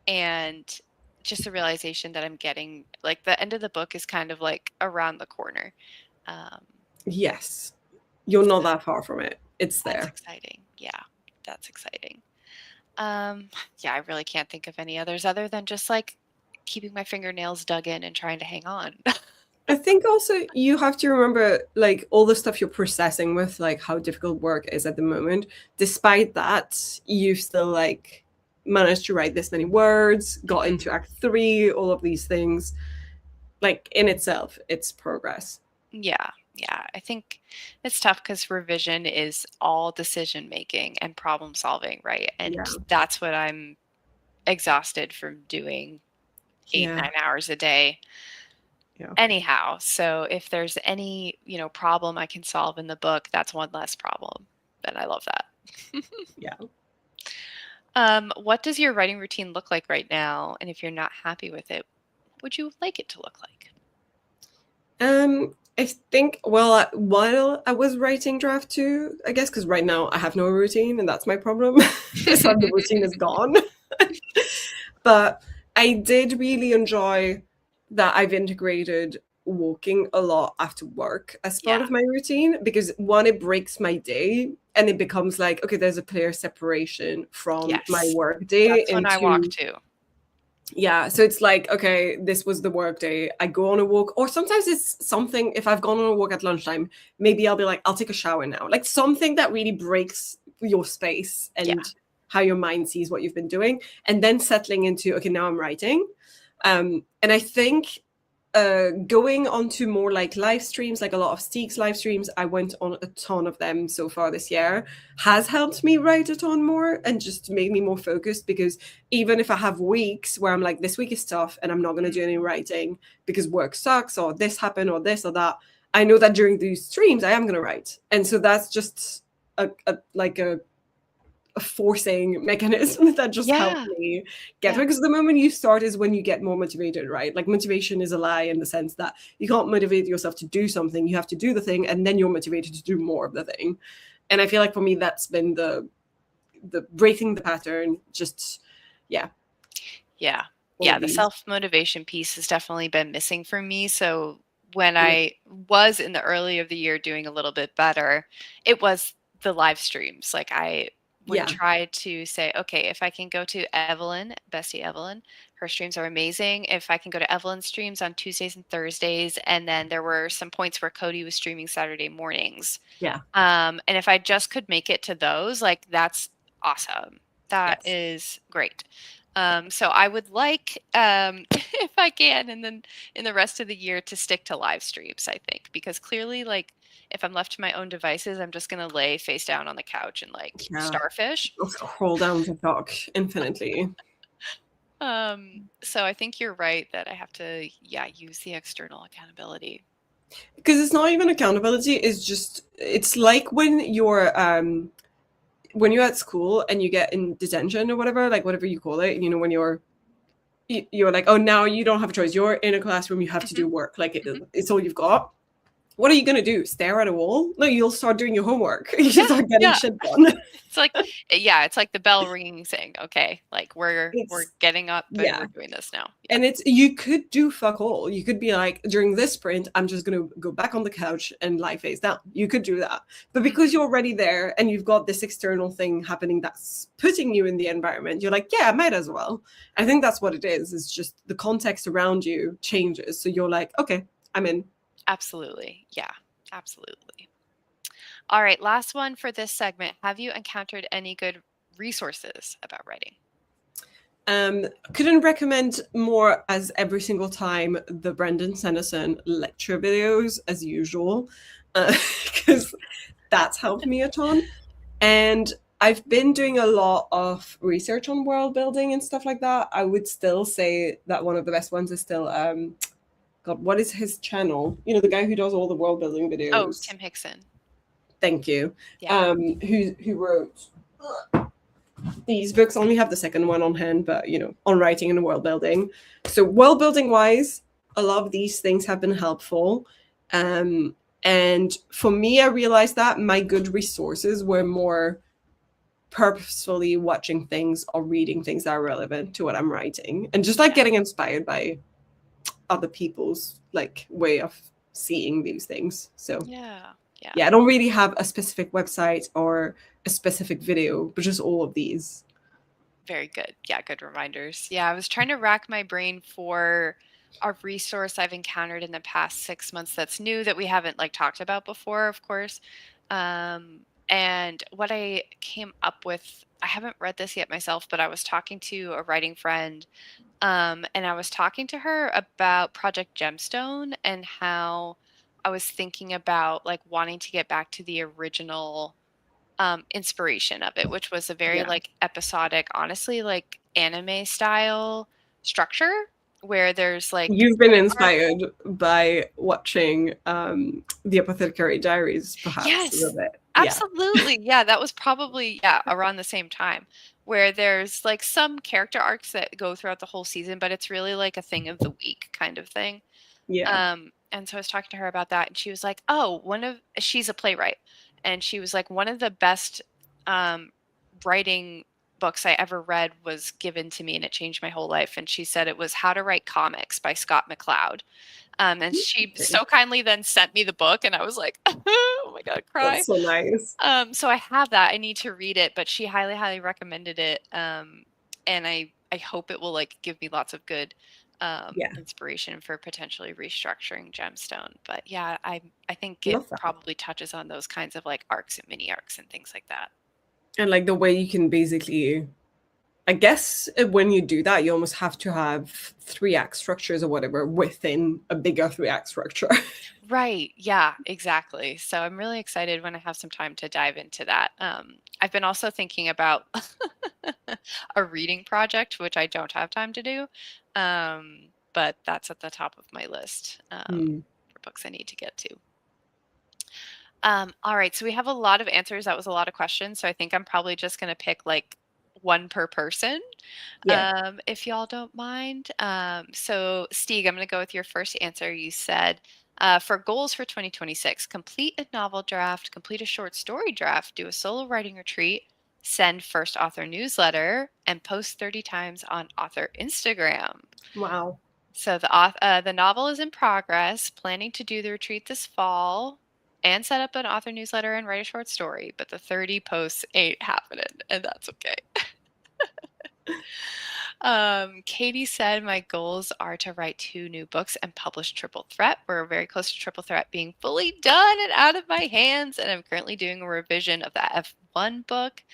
and just the realization that I'm getting, like, the end of the book is kind of like around the corner. Um, Yes. You're not that far from it. It's that's there. exciting. Yeah, that's exciting. Um, yeah, I really can't think of any others other than just like keeping my fingernails dug in and trying to hang on. I think also you have to remember like all the stuff you're processing with like how difficult work is at the moment. Despite that, you still like managed to write this many words, got Mhm. into act 3, all of these things. Like in itself, it's progress. Yeah, yeah. I think it's tough because revision is all decision making and problem solving, right? And Yeah. that's what I'm exhausted from doing eight, Yeah. 9 hours a day. Yeah. Anyhow, so if there's any, problem I can solve in the book, that's one less problem. And I love that. Yeah. What does your writing routine look like right now? And if you're not happy with it, what would you like it to look like? I think, well, while I was writing draft 2, I guess, because right now I have no routine and that's my problem. So the routine is gone. But I did really enjoy that I've integrated walking a lot after work as part Yeah. of my routine because one, it breaks my day and it becomes like, okay, there's a clear separation from my Yes. work day That's when I walk into, too. yeah, so it's like, okay, this was the work day. I go on a walk, or sometimes it's something, if I've gone on a walk at lunchtime, maybe I'll be like, I'll take a shower now. Like something that really breaks your space Yeah. and how your mind sees what you've been doing. And then settling into, okay, now I'm writing. And I think going on to more like live streams, like a lot of Steek's live streams, I went on a ton of them so far this year, has helped me write a ton more and just made me more focused because even if I have weeks where I'm like, this week is tough and I'm not going to do any writing because work sucks or this happened or this or that, I know that during these streams I am going to write. And so that's just like a forcing mechanism that just helped Yeah. me get Yeah. through. Because the moment you start is when you get more motivated, right? Like motivation is a lie in the sense that you can't motivate yourself to do something. You have to do the thing, and then you're motivated to do more of the thing. And I feel like for me, that's been the breaking the pattern. Just yeah, Yeah. all Yeah. of The these. self motivation piece has definitely been missing for me. So when Yeah, I was in the early of the year doing a little bit better, it was the live streams. Like I would yeah, try to say, okay, if I can go to Evelyn, Bestie Evelyn, her streams are amazing. If I can go to Evelyn's streams on Tuesdays and Thursdays, and then there were some points where Cody was streaming Saturday mornings. yeah, And if I just could make it to those, like that's awesome. That yes, is great. So I would like, if I can, and then in the rest of the year to stick to live streams, I think, because clearly, like, if I'm left to my own devices, I'm just gonna lay face down on the couch and like yeah. starfish. I'll scroll down TikTok infinitely. So I think you're right that I have to, yeah, use the external accountability. Because it's not even accountability, it's just it's like when you're at school and you get in detention or whatever, like whatever you call it, when you're like, oh, now you don't have a choice, you're in a classroom, you have to Mhm, do work, like mhm. it's all you've got. What are you going to do, stare at a wall? No, you'll start doing your homework. You should Yeah, start getting yeah. shit done. It's like, yeah, it's like the bell ringing saying, okay, like we're It's getting up and yeah. we're doing this now. Yeah. And it's you could do fuck all. You could be like, during this sprint, I'm just gonna go back on the couch and lie face down. You could do that. But because Mhm. you're already there and you've got this external thing happening that's putting you in the environment, you're like, yeah, I might as well. I think that's what it is. It's just the context around you changes. So you're like, okay, I'm in. Absolutely. Yeah, absolutely. All right, last one for this segment. Have you encountered any good resources about writing? Couldn't recommend more as every single time the Brendan Sanderson lecture videos as usual, because that's helped me a ton. And I've been doing a lot of research on world building and stuff like that. I would still say that one of the best ones is still God, what is his channel? You know, the guy who does all the world building Oh, videos. Tim Hickson. Thank you. Yeah. Who wrote these books? I only have the second one on hand, but you know, on writing and world building. So world building wise, a lot of these things have been helpful. And for me, I realized that my good resources were more purposefully watching things or reading things that are relevant to what I'm writing, and just like Yeah. getting inspired by other people's like way of seeing these things. So Yeah. Yeah. yeah, I don't really have a specific website or a specific video, but just all of these. Very good. Yeah, good reminders. Yeah, I was trying to rack my brain for a resource I've encountered in the past 6 months that's new that we haven't like talked about before, of course. And what I came up with, I haven't read this yet myself, but I was talking to a writing friend, and I was talking to her about Project Gemstone and how I was thinking about like wanting to get back to the original inspiration of it, which was a very Yeah. like episodic, honestly, like anime style structure where there's like You've been art. inspired by watching the Apothecary Diaries, perhaps a little Yes, bit. Yeah. absolutely. Yeah, that was probably, yeah, around the same time where there's like some character arcs that go throughout the whole season, but it's really like a thing of the week kind of thing. Yeah. And so I was talking to her about that, and she was like, "Oh, she's a playwright, and she was like, one of the best um, writing books I ever read was given to me, and it changed my whole life." And she said it was How to Write Comics by Scott McCloud. And she Okay. so kindly then sent me the book, and I was like, "Oh my God, cry." That's so nice. So I have that. I need to read it, but she highly, highly recommended it. And I hope it will like give me lots of good Yeah. inspiration for potentially restructuring Gemstone. But yeah, I think it Love that. probably touches on those kinds of like arcs and mini arcs and things like that. And like the way you can basically, I guess when you do that, you almost have to have three act structures or whatever within a bigger three act structure. Right. Yeah, exactly. So I'm really excited when I have some time to dive into that. I've been also thinking about a reading project, which I don't have time to do. But that's at the top of my list Hmm. for books I need to get to. All right. So we have a lot of answers. That was a lot of questions. So I think I'm probably just going to pick like one per person, Yeah. if y'all don't mind. So, Stieg, I'm going to go with your first answer. You said, for goals for 2026, complete a novel draft, complete a short story draft, do a solo writing retreat, send first author newsletter, and post 30 times on author Instagram. Wow. So the novel is in progress, planning to do the retreat this fall and set up an author newsletter and write a short story, but the 30 posts ain't happening, and that's okay. Katie said my goals are to write 2 new books and publish Triple Threat. We're very close to Triple Threat being fully done and out of my hands, and I'm currently doing a revision of that F1 book.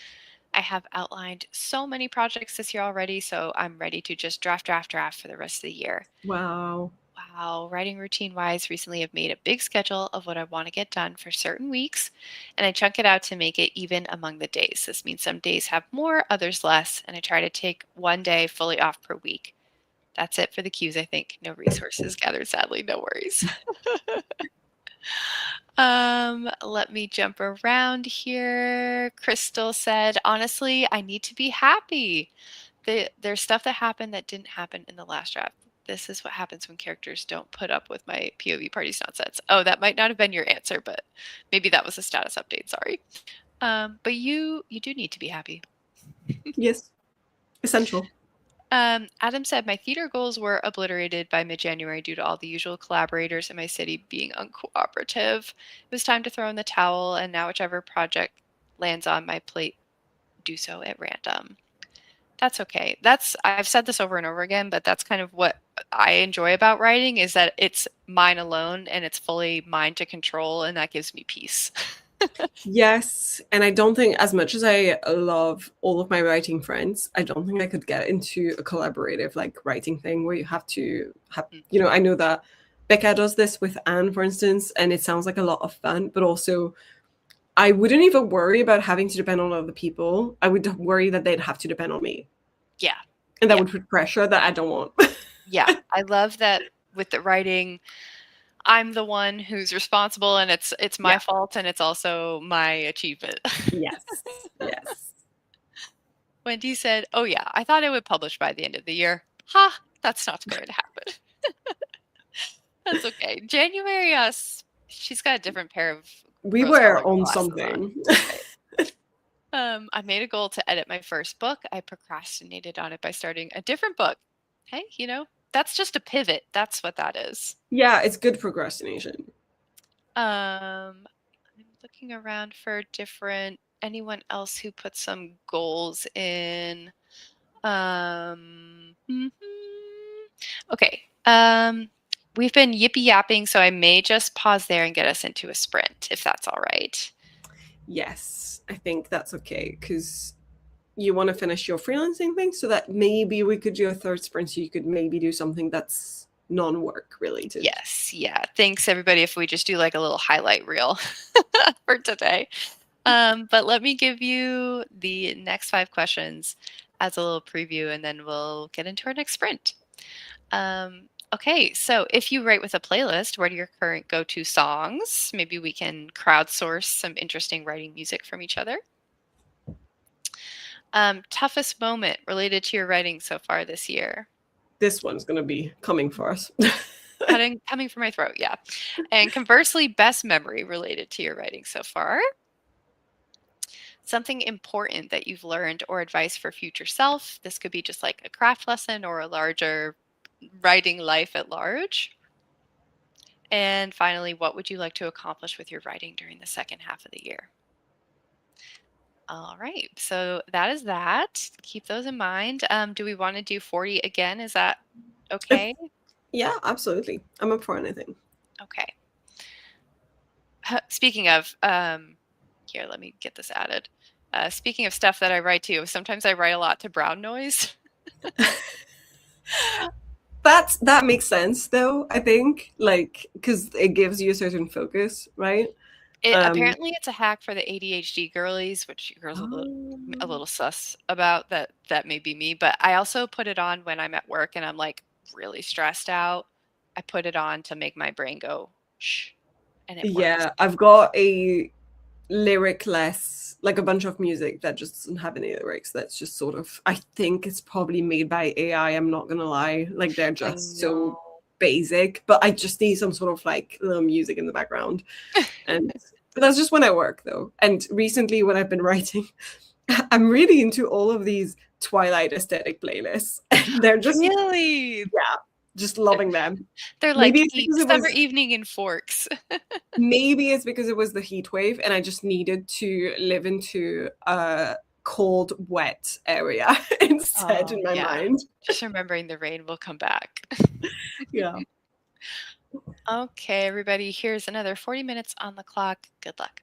I have outlined so many projects this year already, so I'm ready to just draft for the rest of the year. Wow. Wow, writing routine wise, recently I've made a big schedule of what I want to get done for certain weeks, and I chunk it out to make it even among the days. This means some days have more, others less, and I try to take one day fully off per week. That's it for the cues, I think. No resources gathered, sadly, no worries. Let me jump around here. Crystal said, honestly, I need to be happy. There's stuff that happened that didn't happen in the last draft. This is what happens when characters don't put up with my POV party's nonsense. Oh, that might not have been your answer, but maybe that was a status update. Sorry. But you do need to be happy. Yes. Essential. Adam said my theater goals were obliterated by mid-January due to all the usual collaborators in my city being uncooperative. It was time to throw in the towel, and now whichever project lands on my plate, do so at random. That's okay. I've said this over and over again, but that's kind of what I enjoy about writing is that it's mine alone and it's fully mine to control, and that gives me peace. Yes, and I don't think, as much as I love all of my writing friends, I don't think I could get into a collaborative like writing thing where you have to have, you know, I know that Becca does this with Anne, for instance, and it sounds like a lot of fun, but also I wouldn't even worry about having to depend on other people. I would worry that they'd have to depend on me. Yeah. And that Yeah. would put pressure that I don't want. Yeah. I love that with the writing, I'm the one who's responsible and it's my Yeah. fault and it's also my achievement. Yes. Yes. Wendy said, "Oh yeah, I thought I would publish by the end of the year." Ha, that's not going to happen. That's okay. January, she's got a different pair of We were rose-colored on glasses on. something. It's okay. I made a goal to edit my first book. I procrastinated on it by starting a different book. Hey, that's just a pivot. That's what that is. Yeah, it's good procrastination. I'm looking around for anyone else who put some goals in. Mhm. Okay. We've been yippy yapping, so I may just pause there and get us into a sprint, if that's all right. Yes, I think that's okay because you want to finish your freelancing thing so that maybe we could do a third sprint so you could maybe do something that's non-work related. Yes. Yeah. Thanks, everybody. If we just do like a little highlight reel for today. But let me give you the next 5 questions as a little preview, and then we'll get into our next sprint. Okay, so if you write with a playlist, what are your current go-to songs? Maybe we can crowdsource some interesting writing music from each other. Toughest moment related to your writing so far this year? This one's going to be coming for us. Coming from my throat, yeah. And conversely, best memory related to your writing so far? Something important that you've learned or advice for future self? This could be just like a craft lesson or a larger writing life at large. And finally, what would you like to accomplish with your writing during the second half of the year? All right, so that is that. Keep those in mind. Do we want to do 40 again? Is that If, okay? yeah, absolutely. I'm up for anything. Okay. Speaking of, here, let me get this added. Speaking of stuff that I write to, sometimes I write a lot to brown noise. That makes sense though, I think, like cuz it gives you a certain focus, right? Um Apparently it's a hack for the ADHD girlies, which girls are a um, little sus about that. That may be me, but I also put it on when I'm at work and I'm like really stressed out. I put it on to make my brain go shh, and it works. yeah, I've got a lyric-less, like a bunch of music that just doesn't have any lyrics. That's just sort of, I think it's probably made by AI. I'm not gonna lie, like they're I just so know. basic. But I just need some sort of like little music in the background, and but that's just when I work though. And recently, when I've been writing, I'm really into all of these Twilight aesthetic playlists, and they're just Really? yeah, just loving them. They're Maybe like it's because it summer was evening in Forks. Maybe it's because it was the heat wave and I just needed to live into a cold, wet area instead Oh in my yeah. mind. Just remembering the rain will come back. Yeah. Okay, everybody, here's another 40 minutes on the clock. Good luck.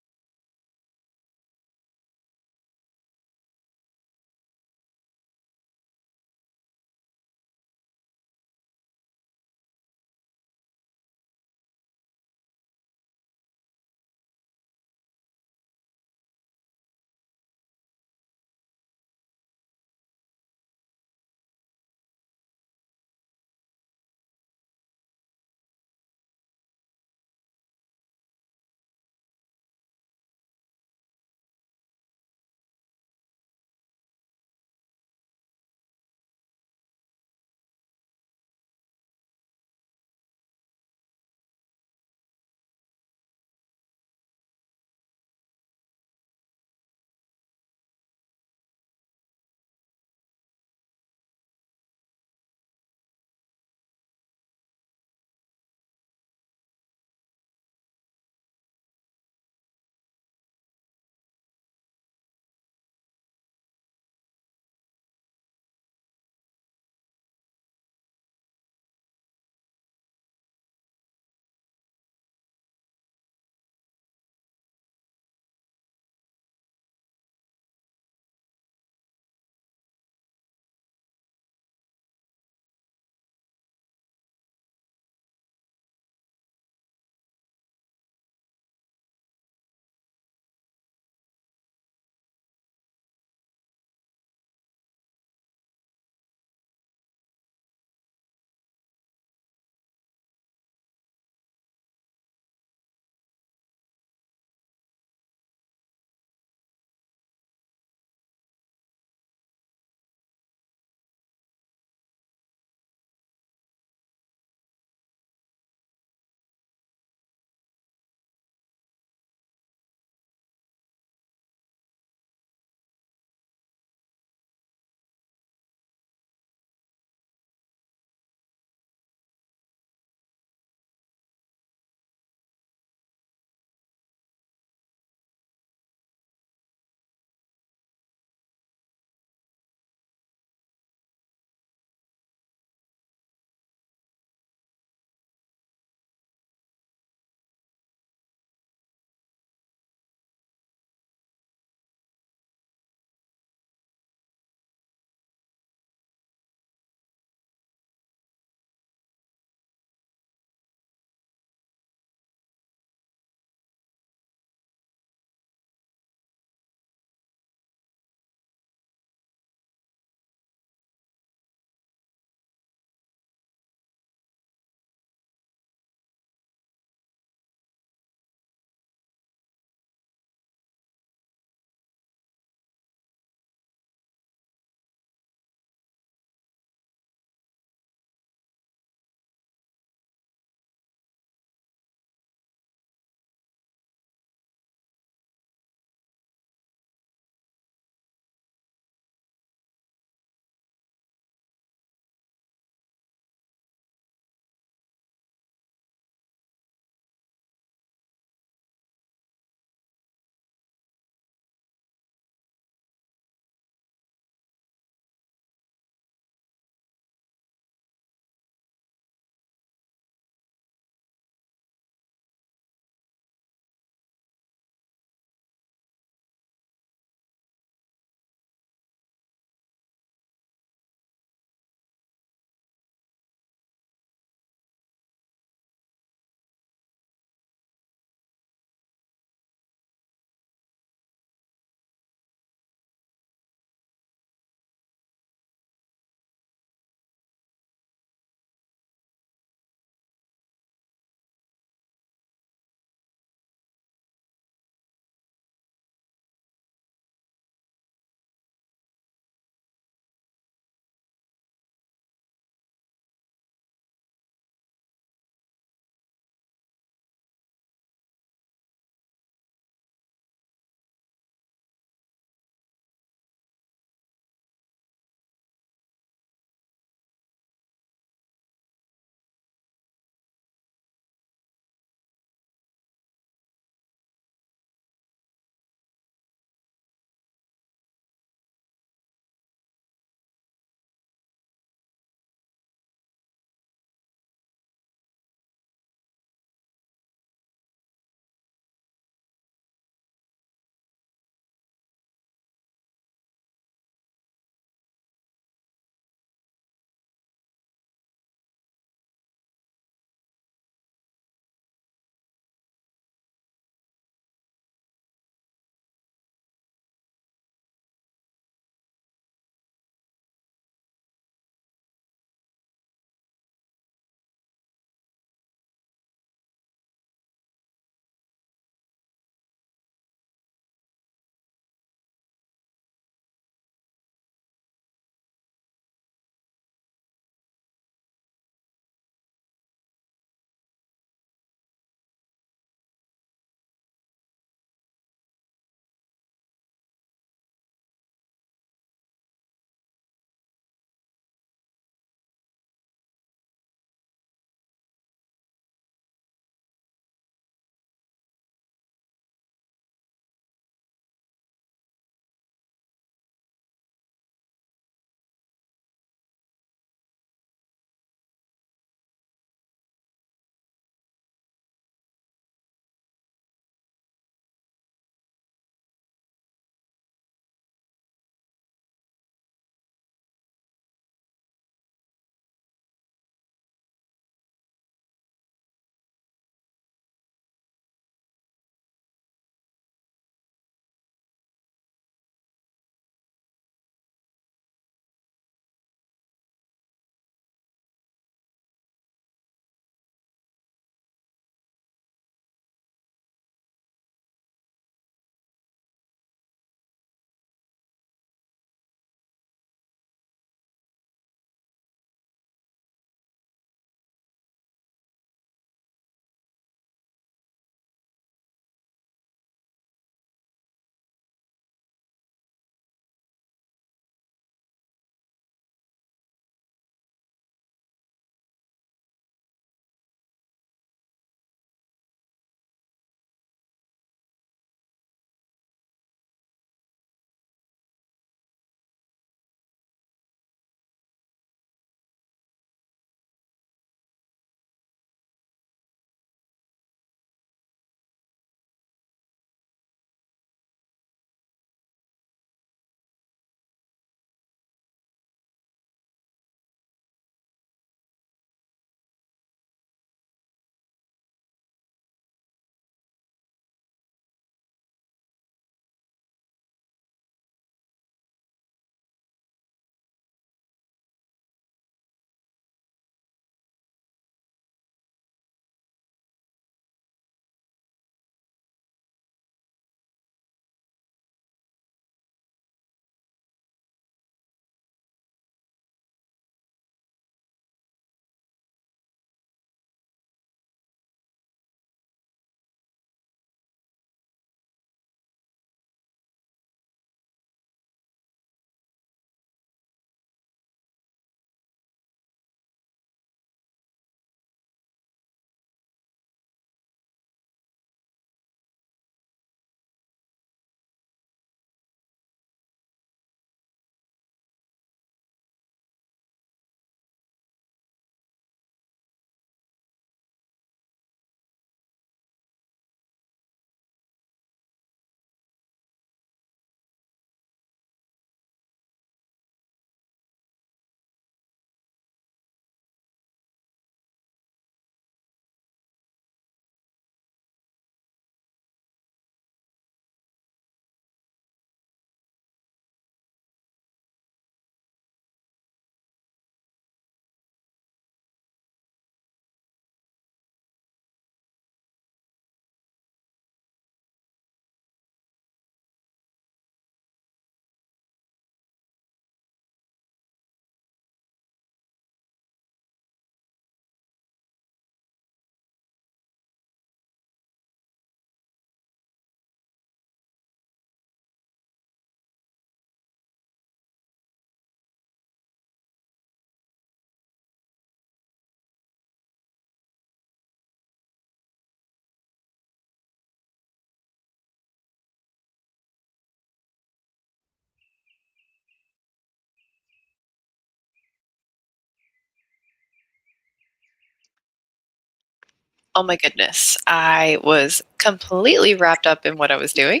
Oh my goodness. I was completely wrapped up in what I was doing.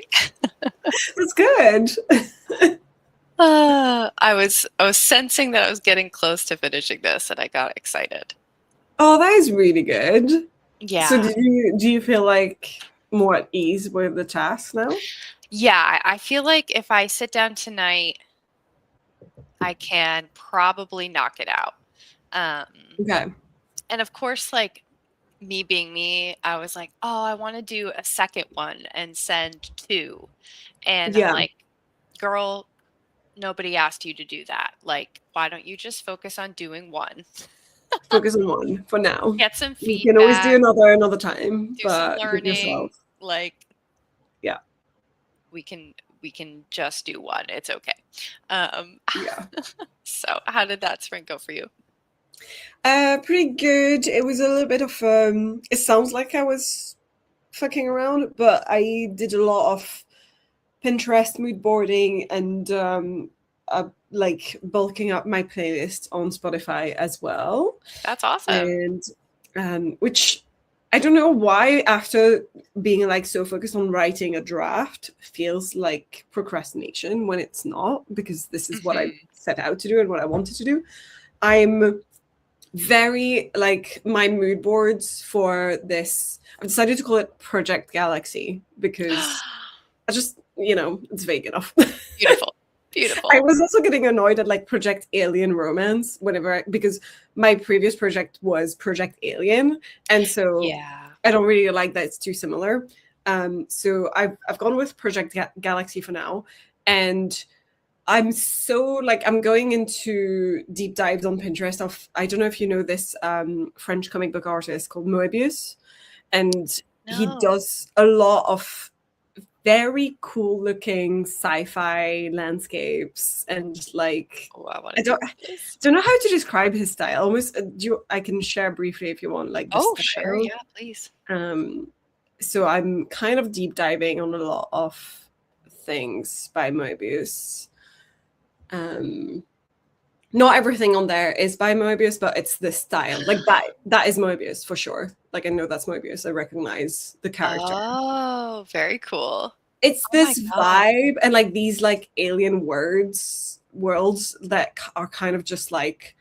That's good. I was sensing that I was getting close to finishing this and I got excited. Oh, that is really good. So Yeah. do you feel like more at ease with the task now? Yeah, I feel like if I sit down tonight, I can probably knock it out. Um, Okay. and of course, like me being me, I was like, oh, I want to do a second one and send two. And I'm Yeah. like, girl, nobody asked you to do that. Like, why don't you just focus on doing one? Focus on one for now. Get some You can always do feedback, another time, do some but give learning. yourself. Like, Yeah. we can just do one. It's okay. Um, Yeah. so how did that spring go for you? Pretty good. It was a little bit of it sounds like I was fucking around, but I did a lot of Pinterest mood boarding and like bulking up my playlist on Spotify as well. That's awesome. And which I don't know why after being like so focused on writing a draft feels like procrastination when it's not, because this is what I Mhm. set out to do and what I wanted to do. I'm very like my mood boards for this. I've decided to call it Project Galaxy because I just, it's vague enough. Beautiful. I Beautiful. was also getting annoyed at like Project Alien Romance because my previous project was Project Alien, and so Yeah. I don't really like that it's too similar. So I've gone with Project Galaxy for now, and I'm so like I'm going into deep dives on Pinterest of I don't know if you know this French comic book artist called Moebius, and he No. does a lot of very cool looking sci-fi landscapes and like Oh, I want I to don't Google this. don't know how to describe his style. Almost I can share briefly if you want like the Oh, sure. style. Yeah, please. Um so I'm kind of deep diving on a lot of things by Moebius. Um Not everything on there is by Moebius, but it's the style. Like that is Moebius for sure. Like I know that's Moebius. I recognize the character. Oh, very cool. It's Oh my this God. vibe and like these like alien worlds that are kind of just like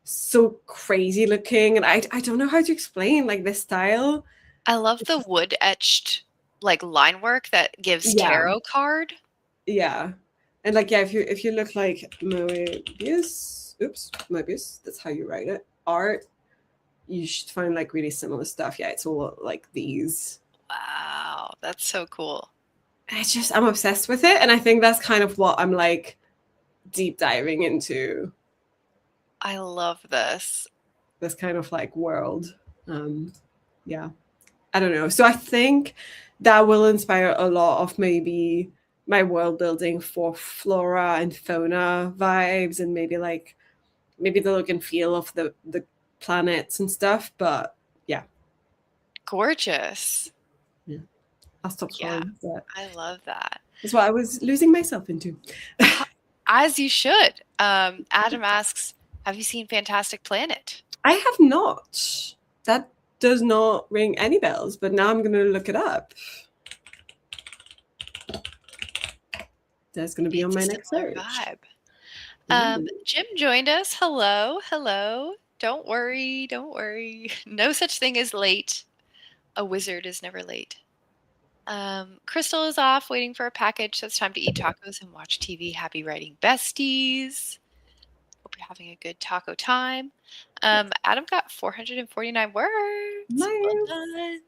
so crazy looking, and I don't know how to explain like this style. I love the wood etched like line work that gives Yeah, tarot card. yeah. And like yeah, if you look like Moebius, that's how you write it, art, you should find like really similar stuff. Yeah, it's all like these. Wow, that's so cool. I'm obsessed with it, and I think that's kind of what I'm like deep diving into, I love this. this kind of like world. Um, yeah, I don't know. So I think that will inspire a lot of maybe my world building for flora and fauna vibes, and maybe the look and feel of the planets and stuff. But yeah, Gorgeous. yeah, I'll stop Yeah, scrolling. But I love that. that's what I was losing myself into. As you should. Adam asks, have you seen Fantastic Planet? I have not. That does not ring any bells, but now I'm going to look it up. That's going to be on It's a my next similar search. vibe. Ooh. Jim joined us. Hello, hello. Don't worry, don't worry. No such thing as late. A wizard is never late. Crystal is off waiting for a package, so it's time to eat tacos and watch TV. Happy writing, besties. Hope you're having a good taco time. Adam got 449 words. Well Nice. done.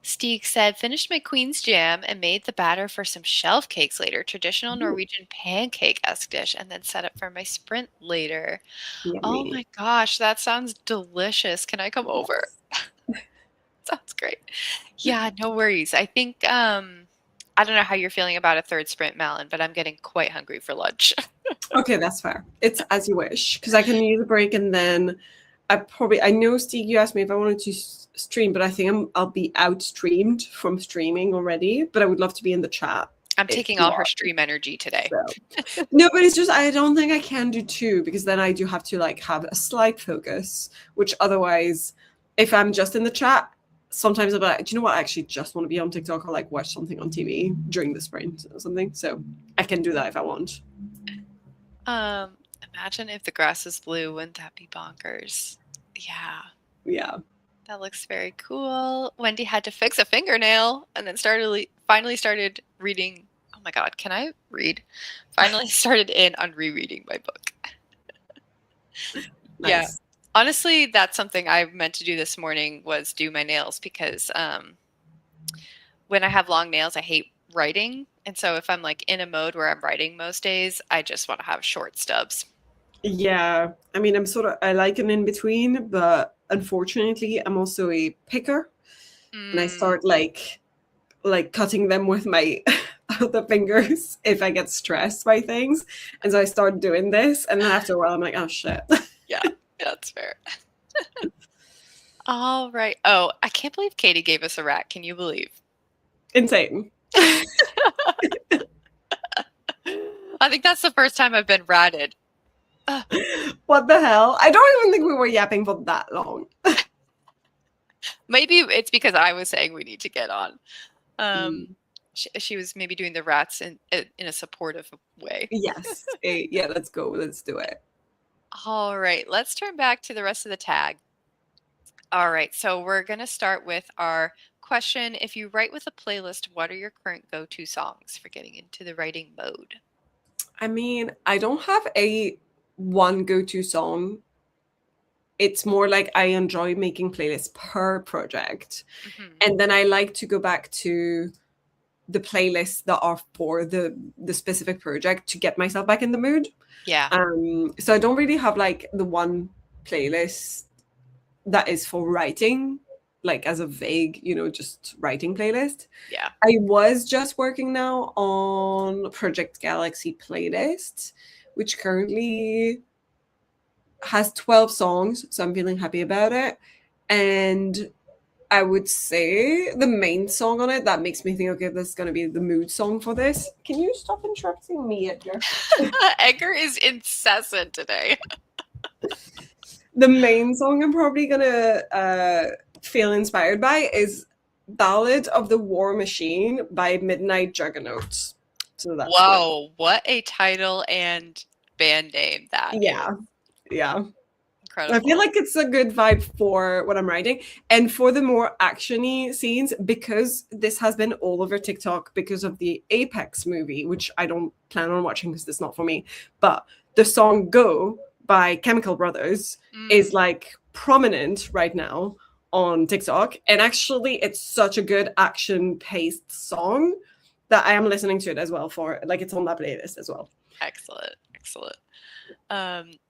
Steeg said, finished my queen's jam and made the batter for some shelf cakes later, traditional Ooh, Norwegian pancake-esque dish, and then set up for my sprint later. Oh yummy. my gosh, that sounds delicious. Can I come over? Yes. Sounds great. Yeah, no worries. I think I don't know how you're feeling about a third sprint, Malin, but I'm getting quite hungry for lunch. Okay, that's fair. It's as you wish, because I can use a break and then I know Steve, you asked me if I wanted to stream, but I think I'll be out streamed from streaming already. But I would love to be in the chat I'm if taking you all her are. stream energy today. So no, but it's just I don't think I can do two, because then I do have to like have a slight focus, which otherwise, if I'm just in the chat, sometimes I'm like, do you know what? I actually just want to be on TikTok or like watch something on TV during the sprint or something. So I can do that if I want. Um, Imagine if the grass was blue, wouldn't that be bonkers? Yeah, Yeah. that looks very cool. Wendy had to fix a fingernail and then finally started reading. Oh my God, can I read? Finally started in on rereading my book. Yeah. Nice. Honestly, that's something I meant to do this morning was do my nails because when I have long nails, I hate writing. And so if I'm like in a mode where I'm writing most days, I just want to have short stubs. Yeah. I mean, I like an in between, but unfortunately, I'm also a picker, and I Mm, start like cutting them with my other fingers if I get stressed by things. And so I start doing this, and then after a while, I'm like, oh shit. yeah, that's fair. All right. Oh, I can't believe Katie gave us a rat. Can you believe? Insane. I think that's the first time I've been ratted. Ugh, What the hell? I don't even think we were yapping for that long. maybe it's because I was saying we need to get on. Um, Mm. she was maybe doing the rats in a supportive way. Yes. Yeah, let's go. Let's do it. All right, let's turn back to the rest of the tag. All right, so we're going to start with our question. If you write with a playlist, what are your current go-to songs for getting into the writing mode? I mean, I don't have a one go-to song. It's more like I enjoy making playlists per project. Hmm. And then I like to go back to the playlists that are for the specific project to get myself back in the mood. Yeah, So I don't really have like the one playlist that is for writing, like as a vague, just writing playlist. yeah. I was just working now on Project Galaxy playlist, which currently has 12 songs, so I'm feeling happy about it. And I would say the main song on it that makes me think, okay, this is going to be the mood song for this. Can you stop interrupting me, Edgar? Edgar is incessant today. The main song I'm probably going to feel inspired by is Ballad of the War Machine by Midnight Juggernauts. So that's one. Whoa, what a title and band name that is. Yeah, yeah. I feel Incredible. like it's a good vibe for what I'm writing. And for the more actiony scenes, because this has been all over TikTok because of the Apex movie, which I don't plan on watching because it's not for me. But the song Go by Chemical Brothers Mm, is like prominent right now on TikTok. And actually, it's such a good action paced song that I am listening to it as well for like it's on that playlist as well. excellent, excellent.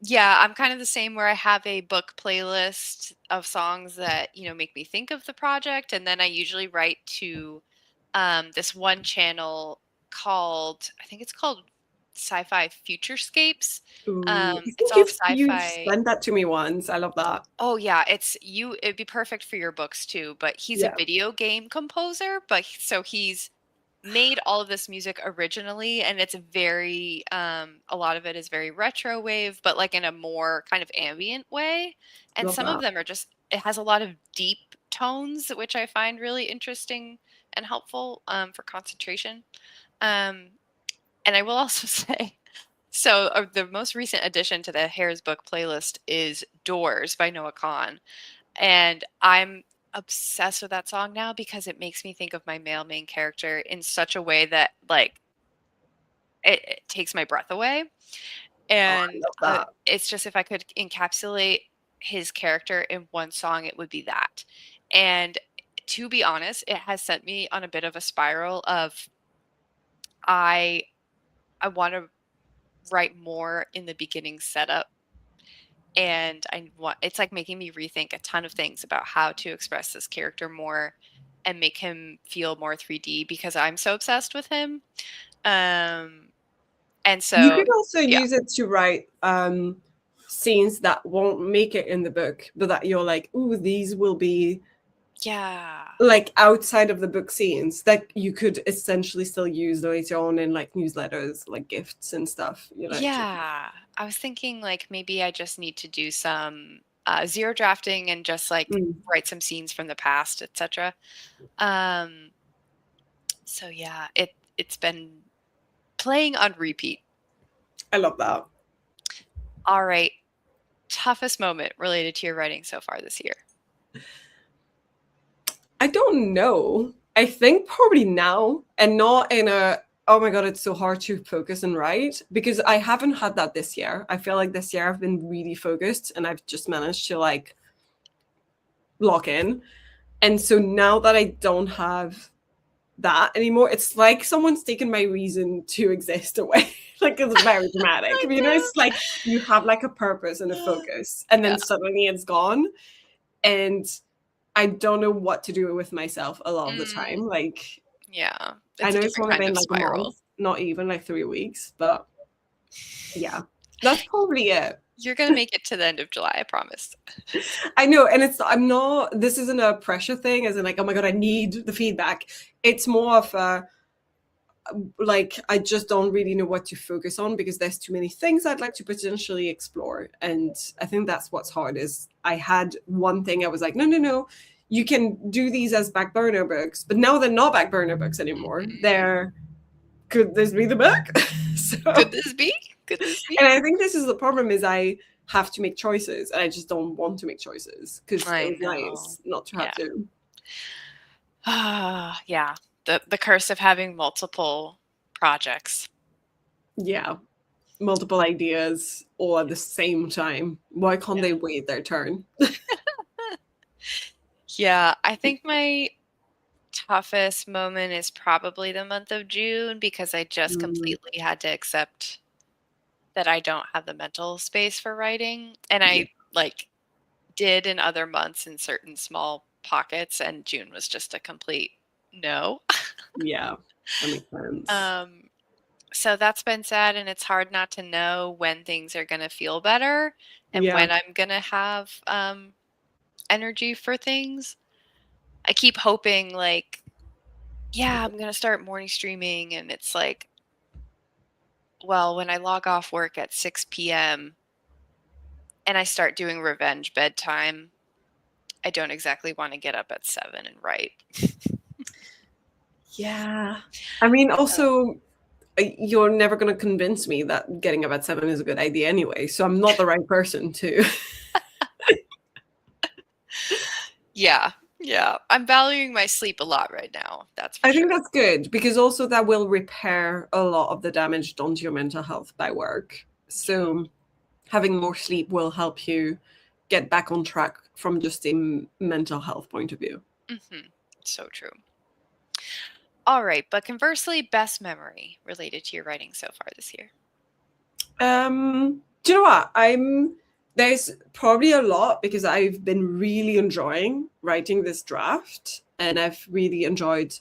Yeah, I'm kind of the same where I have a book playlist of songs that, make me think of the project. And then I usually write to this one channel called, I think it's called Sci-Fi Futurescapes. Ooh, I It's think all you've sci-fi. sent that to me once. I love that. Oh yeah, it'd be perfect for your books too, but he's a Yeah. video game composer, so he's made all of this music originally and it's very a lot of it is very retro wave but like in a more kind of ambient way, and Love some of that. them are just it has a lot of deep tones which I find really interesting and helpful for concentration. um and I will also say, so the most recent addition to the Hare's book playlist is Doors by Noah Kahn, and I'm obsessed with that song now because it makes me think of my male main character in such a way that like it takes my breath away. Oh, I And love that. it's just if I could encapsulate his character in one song, it would be that. And to be honest, it has sent me on a bit of a spiral of I I want to write more in the beginning setup, and I want it's like making me rethink a ton of things about how to express this character more and make him feel more 3D because I'm so obsessed with him. Um, and You so could also yeah, use it to write scenes that won't make it in the book, but that you're like, ooh, these will be yeah, like outside of the book scenes that you could essentially still use later on in like newsletters, like gifts and stuff. yeah. I was thinking like maybe I just need to do some zero drafting and just like Mm, write some scenes from the past, etc. Um, so yeah, it's been playing on repeat. I love that. All right, toughest moment related to your writing so far this year. I don't know. I think probably now, and not in a, oh my God, it's so hard to focus and write, because I haven't had that this year. I feel like this year I've been really focused and I've just managed to like lock in. And so now that I don't have that anymore, it's like someone's taken my reason to exist away. Like it's very dramatic. I You know, it's like you have like a purpose and a know. focus, and Yeah. then suddenly it's gone. And I don't know what to do with myself a lot of the Mm, time. Like yeah. I It's a know it's different only kind been of like a spiral. month, not even like 3 weeks, but yeah, that's probably it. You're gonna make it to the end of July, I promise. I know, and it's I'm not. This isn't a pressure thing, as in like, oh my God, I need the feedback. It's more of a like I just don't really know what to focus on because there's too many things I'd like to potentially explore. And I think that's what's hard is I had one thing I was like, no, no, no, you can do these as back burner books, but now they're not back burner books anymore. Mhm. They're could this be the book? Could So this be? Could this be? and I think this is the problem is I have to make choices and I just don't want to make choices because it I was know. nice not to have Yeah. to. Ah, yeah. The curse of having multiple projects. Yeah. Multiple ideas all at the same time. Why can't Yeah. they wait their turn? Yeah, I think my toughest moment is probably the month of June because I just Mm, completely had to accept that I don't have the mental space for writing. And yeah, I like did in other months in certain small pockets, and June was just a complete no. yeah, that makes sense. Um, so that's been sad, and it's hard not to know when things are going to feel better and Yeah, when I'm going to have energy for things. I keep hoping, like, yeah, I'm going to start morning streaming, and it's like, well, when I log off work at 6 p.m. and I start doing revenge bedtime, I don't exactly want to get up at 7 and write. yeah. I mean, also, you're never going to convince me that getting up at 7 is a good idea anyway. So I'm not the right person to. Yeah, yeah. I'm valuing my sleep a lot right now, that's for I think sure. that's good because also that will repair a lot of the damage done to your mental health by work. So having more sleep will help you get back on track from just a mental health point of view. Mhm. So true. All right, but conversely, best memory related to your writing so far this year. Do you know what? There's probably a lot because I've been really enjoying writing this draft and I've really enjoyed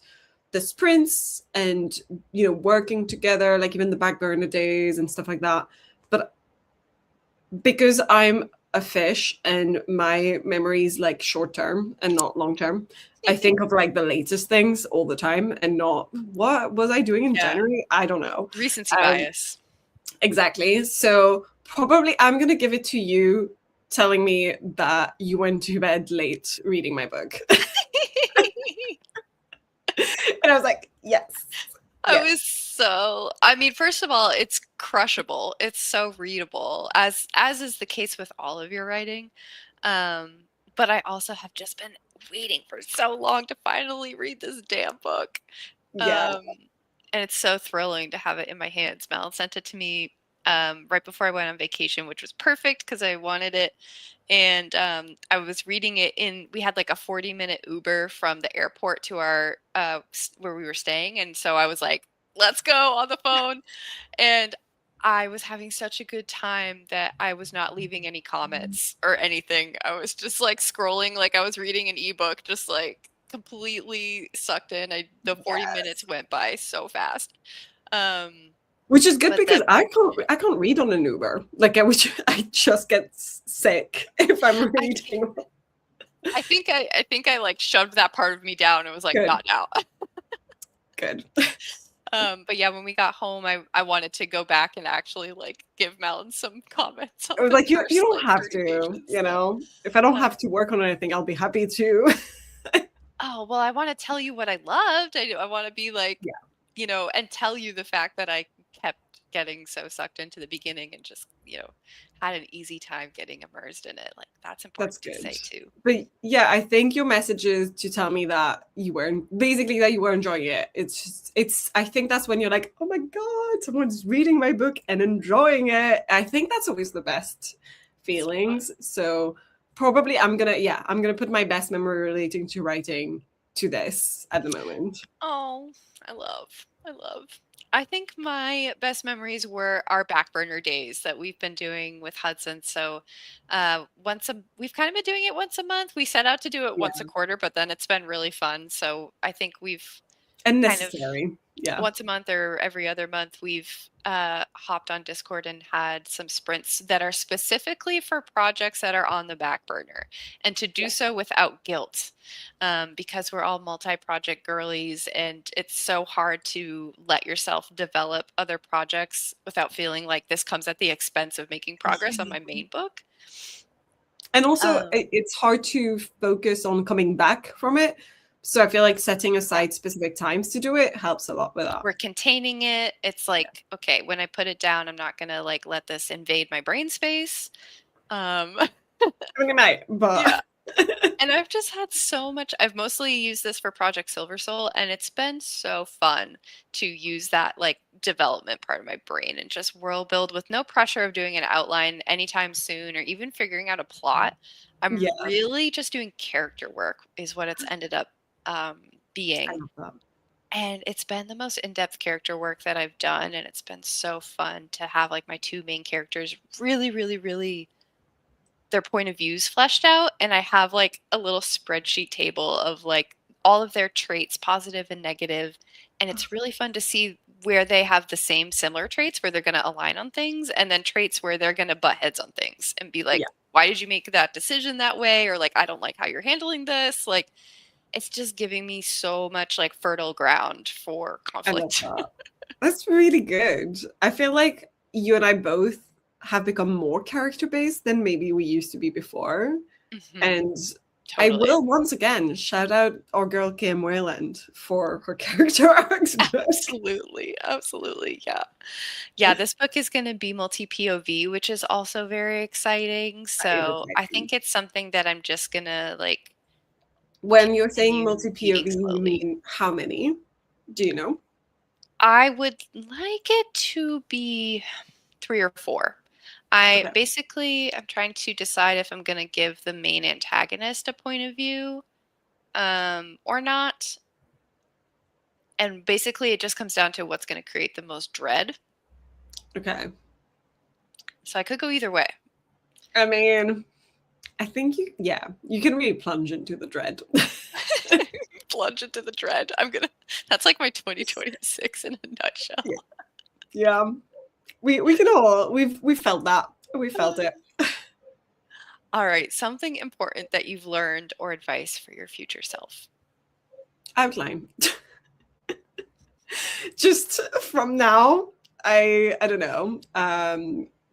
the sprints and working together, like even the back burner days and stuff like that. But because I'm a fish and my memory is like short term and not long term, I think of like the latest things all the time and not what was I doing in Yeah, January? I don't know. recency Um, bias. exactly. So probably I'm gonna give it to you telling me that you went to bed late reading my book. And I was like, yes, I yes, was so I mean, first of all, it's crushable. It's so readable, as is the case with all of your writing. Um, but I also have just been waiting for so long to finally read this damn book. yeah, Um, and it's so thrilling to have it in my hands. Mel sent it to me right before I went on vacation, which was perfect because I wanted it. And I was reading it in. We had like a 40-minute Uber from the airport to our where we were staying, and so I was like, "Let's go on the phone." And I was having such a good time that I was not leaving any comments or anything. I was just like scrolling like I was reading an ebook, just like completely sucked in. The 40 minutes yes. went by so fast. Um, Which is good but because then I can't read on an Uber. Like I just get sick if I'm I think reading. I think I like shoved that part of me down and was like, Good, not now. good. But yeah, when we got home, I wanted to go back and actually like give Malin some comments on I was the like, you first don't like have 30 to, pages. you know. If I don't Uh, have to work on anything, I'll be happy to. oh, well, I want to tell you what I loved. I want to be like, Yeah, and tell you the fact that I kept getting so sucked into the beginning and just, had an easy time getting immersed in it. Like that's that's important to good. say too. But yeah, I think your message is to tell me that you were basically that you were enjoying it. It's just, I think that's when you're like, oh my God, someone's reading my book and enjoying it. I think that's always the best So fun. feelings. So probably I'm gonna put my best memory relating to writing to this at the moment. Oh, I love. I love. I think my best memories were our back burner days that we've been doing with Hudson. So, we've kind of been doing it once a month. We set out to do it once a Yeah. quarter, but then it's been really fun. So I think we've And kind of necessary. Yeah. once a month or every other month, we've hopped on Discord and had some sprints that are specifically for projects that are on the back burner, and to do Yeah. so without guilt, because we're all multi-project girlies, and it's so hard to let yourself develop other projects without feeling like this comes at the expense of making progress on Yeah. my main book. And also, Um, it's hard to focus on coming back from it. So I feel like setting yeah. aside specific times to do it helps a lot with that. We're containing it. It's Yeah. like, okay, when I put it down, I'm not gonna like let this invade my brain space. Um, I mean, it might, yeah. but And I've mostly used this for Project Silver Soul, and it's been so fun to use that like development part of my brain and just world build with no pressure of doing an outline anytime soon or even figuring out a plot. I'm yeah, really just doing character work is what it's ended up I being. love that. And it's been the most in-depth character work that I've done, and it's been so fun to have like my two main characters really, really, really their point of views fleshed out, and I have like a little spreadsheet table of like all of their traits, positive and negative, and it's really fun to see where they have the same similar traits where they're going to align on things, and then traits where they're going to butt heads on things and be like, Yeah, why did you make that decision that way, or like, I don't like how you're handling this. Like, it's just giving me so much like fertile ground for I love conflict. that. That's really good. I feel like you and I both have become more character based than maybe we used to be before. Hmm. And I Totally. will once again shout out our girl Kim Wayland for her character arcs book. Absolutely. Absolutely. Yeah. Yeah, this book is going to be multi POV, which is also very exciting. That is So I exciting. think it's something that I'm just going to like When you're saying continue multi reading POV, you slowly. mean how many? Do you know? I would like it to be three or four. Okay. I'm trying to decide if I'm going to give the main antagonist a point of view or not. And basically, it just comes down to what's going to create the most dread. Okay. So I could go either way. I mean, I think you can really plunge into the dread. Plunge into the dread. That's like my 2026 in a nutshell. Yeah. Yeah. We can all we've felt that. We felt it. All right, something important that you've learned or advice for your future self. Outline. Just from now, I don't know.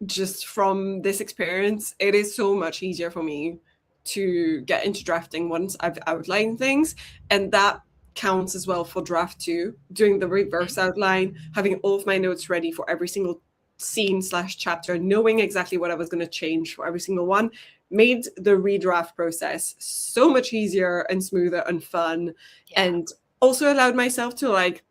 Just from this experience, it is so much easier for me to get into drafting once I've outlined things. And that counts as well for draft two, doing the Mhm. reverse outline, having all of my notes ready for every single scene slash chapter, knowing exactly what I was going to change for every single one, made the redraft process so much easier and smoother and fun. Yeah, And also allowed myself to like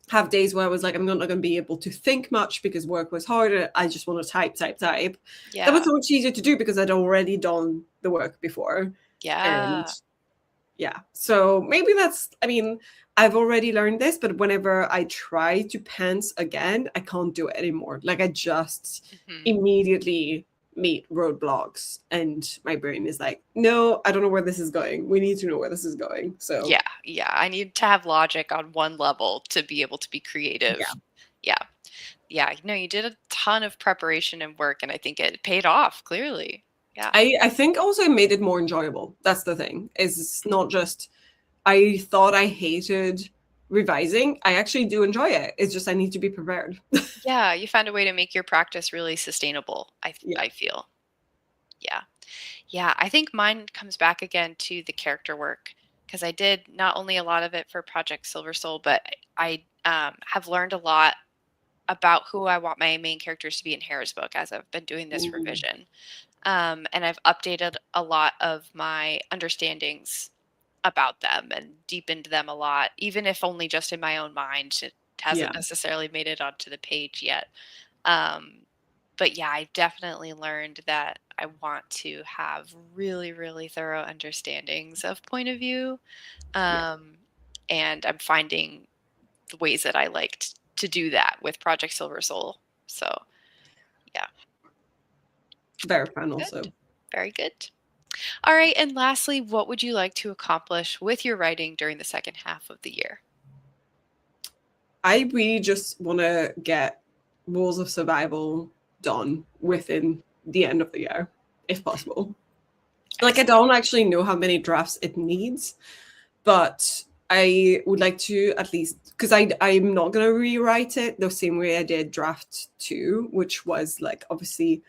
have days where I was like, I'm not going to be able to think much because work was harder. I just want to type, type, type. That was yeah, so much easier to do because I'd already done the work before. And yeah. yeah, so maybe I mean, I've already learned this, but whenever I try to pants again, I can't do it anymore. Like I just Hmm. immediately meet roadblocks and my brain is like, no, I don't know where this is going. We need to know where this is going. So Yeah, yeah. I need to have logic on one level to be able to be yeah. creative. Yeah, yeah. No, you did a ton of preparation and work, and I think it paid off clearly. Yeah. I think also it made it more enjoyable. That's the thing. Is it's not just I thought I hated revising, I actually do enjoy it. It's just I need to be prepared. Yeah, you found a way to make your practice really sustainable, Yeah. I feel. Yeah. Yeah, I think mine comes back again to the character work because I did not only a lot of it for Project Silver Soul, but I have learned a lot about who I want my main characters to be in Hera's book as I've been doing this Ooh, revision. And I've updated a lot of my understandings about them and deepened them a lot, even if only just in my own mind. It hasn't yeah, necessarily made it onto the page yet. Um, but yeah, I definitely learned that I want to have really, really thorough understandings of point of view. yeah. Um, and I'm finding the ways that I liked to do that with Project Silver Soul. So yeah, Very fun good. also. Very good. All right. And lastly, what would you like to accomplish with your writing during the second half of the year? I really just want to get Rules of Survival done within the end of the year, if possible. Like, I Excellent. don't actually know how many drafts it needs, but I would like to at least, because I'm not going to rewrite it the same way I did draft two, which was like obviously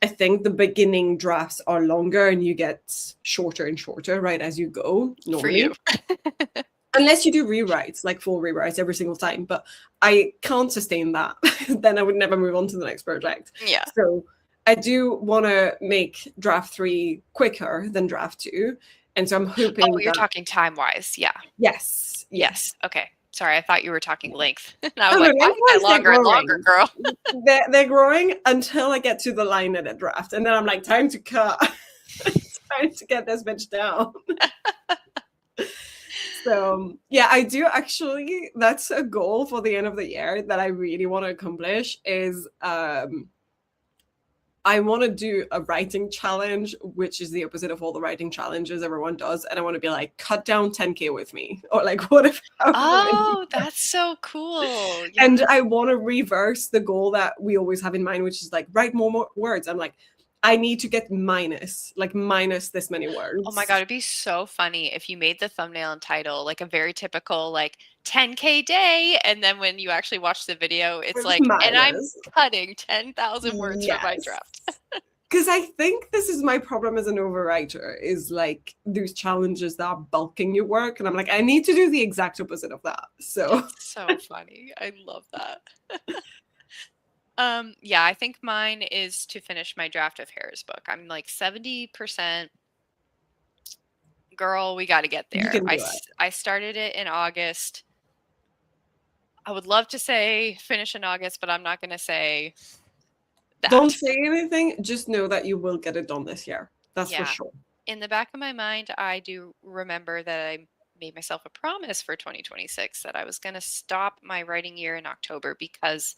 I think the beginning drafts are longer and you get shorter and shorter right as you go For you. normally. Unless you do rewrites, like full rewrites every single time, but I can't sustain that. Then I would never move on to the next project. Yeah. So I do want to make draft three quicker than draft two. And so I'm Oh, hoping you're that, talking time-wise. Yeah. yes, Yes. yes. Okay. Sorry, I thought you were talking length. And I was Oh no, like, why is that lengthwise they're longer and longer, growing. girl? They're growing until I get to the line at a draft. And then I'm like, time to cut. Time to get this bitch down. So yeah, I do actually. That's a goal for the end of the year that I really want to accomplish. Is I want to do a writing challenge, which is the opposite of all the writing challenges everyone does, and I want to be like, cut down 10K with me, or like whatever. However many. Oh, that's so cool. Yeah. And I want to reverse the goal that we always have in mind, which is like write more words. I'm like, I need to get minus this many Oh my words. God, it'd be so funny if you made the thumbnail and title like a very typical like 10K day, and then when you actually watch the video, it's It's like, and I'm minus. cutting 10,000 words from my Yes. draft. Because I think this is my problem as an overwriter is like those challenges that are bulking your work. And I'm like, I need to do the exact opposite of that. So That's so funny. I love that. Yeah, I think mine is to finish my draft of Hera's book. I'm like 70%. Girl, we got to get you there. can do it. I started it in August. I would love to say finish in August, but I'm not going to say Don't that. say anything. Just know that you will get it done this year. That's for Yeah. sure. In the back of my mind, I do remember that I made myself a promise for 2026 that I was going to stop my writing year in October because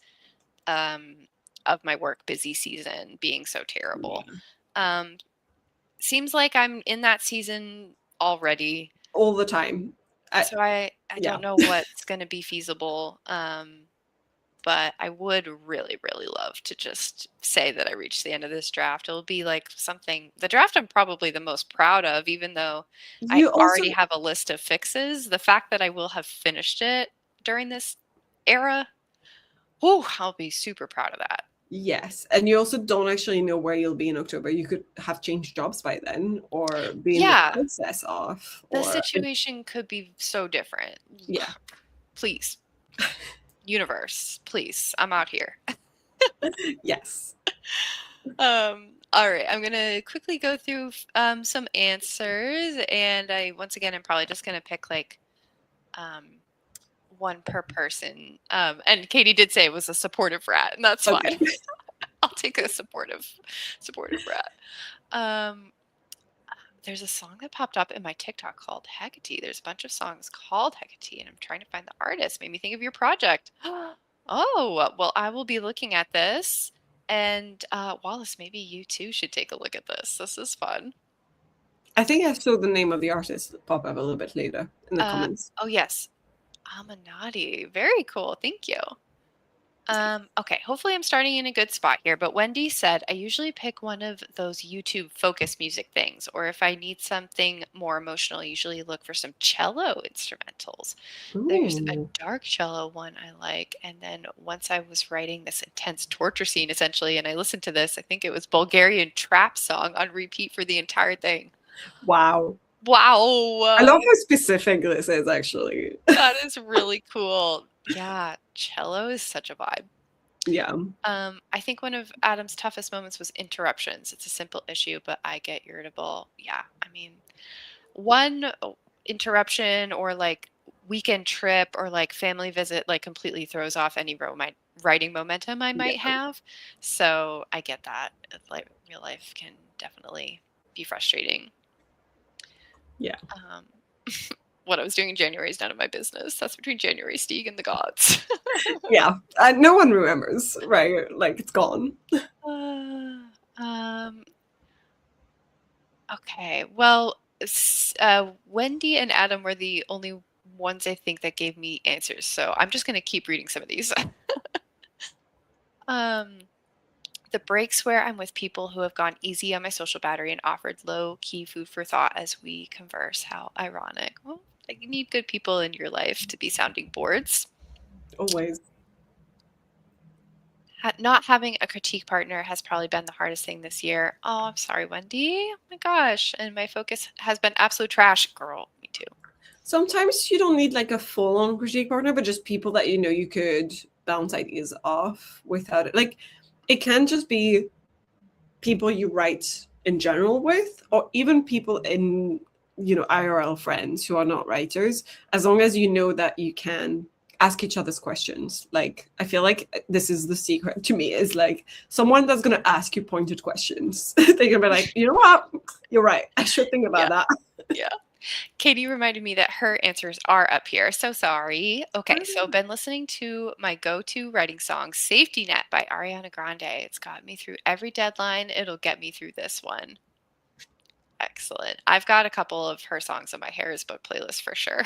um, of my work busy season being so terrible. Yeah. Um, seems like I'm in that season already. All the time. So I Yeah. don't know what's going to be feasible. But I would really, really love to just say that I reached the end of this draft. It'll be like something, the draft I'm probably the most proud of, even though I You also, already have a list of fixes. The fact that I will have finished it during this era, whew, I'll be super proud of that. yes. And you also don't actually know where you'll be in October. You could have changed jobs by then or be in the Yeah, process of, the or, situation could be so different. yeah. Please, universe, please, I'm out here. Yes. All right, I'm gonna quickly go through some answers, and once again, I'm probably just gonna pick like um, one per person. And Katie did say it was a supportive rat, and that's fine. Okay. I'll take a supportive rat. Um, there's a song that popped up in my TikTok called Hecate. There's a bunch of songs called Hecate, and I'm trying to find the artist. Made me think of your project. Oh, well, I will be looking at this. And Wallace, maybe you too should take a look at this. This is fun. I think I saw the name of the artist pop up a little bit later in the Uh, comments. oh, yes. Amanati. Very cool. Thank you. Okay, hopefully I'm starting in a good spot here, but Wendy said I usually pick one of those YouTube focus music things, or if I need something more emotional, I usually look for some cello instrumentals. There's a Ooh, dark cello one I like, and then once I was writing this intense torture scene essentially, and I listened to this, I think it was Bulgarian trap song on repeat for the entire thing. wow. I Wow, love how specific this is, actually. that is really cool. Yeah, cello is such a vibe. Yeah, I think one of Adam's toughest moments was interruptions. It's a simple issue, but I get irritable. Yeah, I mean, one interruption or like weekend trip or like family visit like completely throws off any writing momentum I might yeah, have. So I get that. Like real life can definitely be frustrating. yeah, Um, what I was doing in January is none of my business. That's between January Steeg and the gods. yeah. No one remembers, right? Like it's gone. Uh, um, Okay. Well, Wendy and Adam were the only ones I think that gave me answers. So I'm just going to keep reading some of these. um, the breaks where I'm with people who have gone easy on my social battery and offered low key food for thought as we converse. How ironic. Well, like, you need good people in your life to be sounding boards. Always. Not having a critique partner has probably been the hardest thing this year. Oh, I'm sorry, Wendy. Oh my gosh. And my focus has been absolute trash. Girl, me too. Sometimes you don't need like a full-on critique partner, but just people that you know you could bounce ideas off without it. Like it can just be people you write in general with, or even people in, IRL friends who are not writers, as long as you know that you can ask each other's questions. Like I feel like this is the secret to me, is like someone that's going to ask you pointed questions. They're going to be like, you know what, you're right, I should think about Yeah. that. Yeah. Katie reminded me that her answers are up here. So sorry. Okay, so been listening to my go-to writing song, Safety Net by Ariana Grande. It's got me through every deadline. It'll get me through this one. Excellent. I've got a couple of her songs on my Harris Book playlist for sure.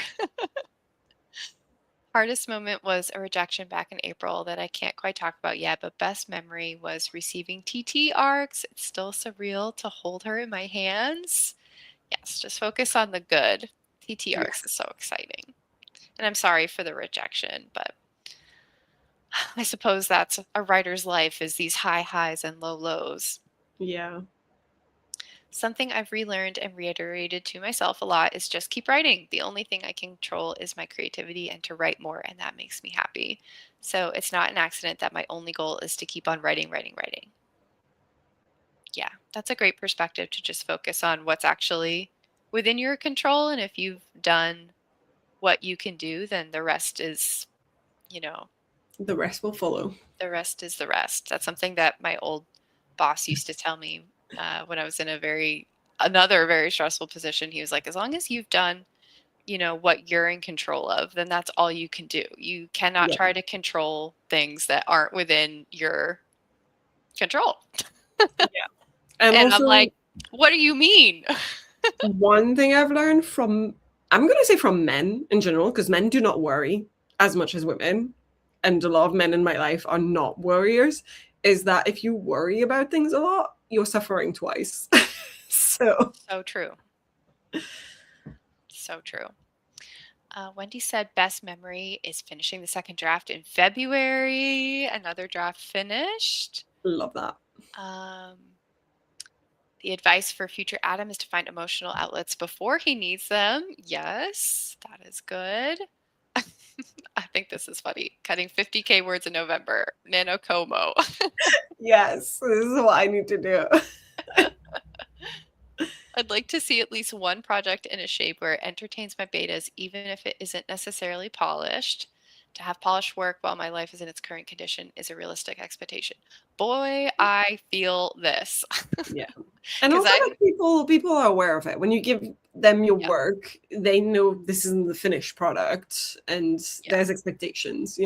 Hardest moment was a rejection back in April that I can't quite talk about yet, but best memory was receiving TT arcs. It's still surreal to hold her in my hands. Yes, just focus on the good. TT Yeah, arcs is so exciting. And I'm sorry for the rejection, but I suppose that's a writer's life, is these high highs and low lows. yeah, Something I've relearned and reiterated to myself a lot is just keep writing. The only thing I can control is my creativity and to write more, and that makes me happy. So it's not an accident that my only goal is to keep on writing, writing, writing. Yeah, that's a great perspective to just focus on what's actually within your control. And if you've done what you can do, then the rest is, you know, the rest will follow. the rest is the rest. That's something that my old boss used to tell me when I was in another very stressful position. He was like, as long as you've done, what you're in control of, then that's all you can do. You cannot Yeah, try to control things that aren't within your control. yeah. And And I'm also, like, what do you mean? one thing I've learned from, I'm going to say from men in general, because men do not worry as much as women, and a lot of men in my life are not worriers, is that if you worry about things a lot, you're suffering twice. So, So true. So true. Wendy said best memory is finishing the second draft in February. Another draft finished. love that. Um, the advice for future Adam is to find emotional outlets before he needs them. Yes, that is good. I think this is funny. Cutting 50K words in November. Nano Como. Yes, this is what I need to do. I'd like to see at least one project in a shape where it entertains my betas, even if it isn't necessarily polished. To have polished work while my life is in its current condition is a realistic expectation. Boy, I feel this. Yeah. And Because also I, like people are aware of it. When you give them your yeah, work, they know this isn't the finished product and yeah. there's expectations.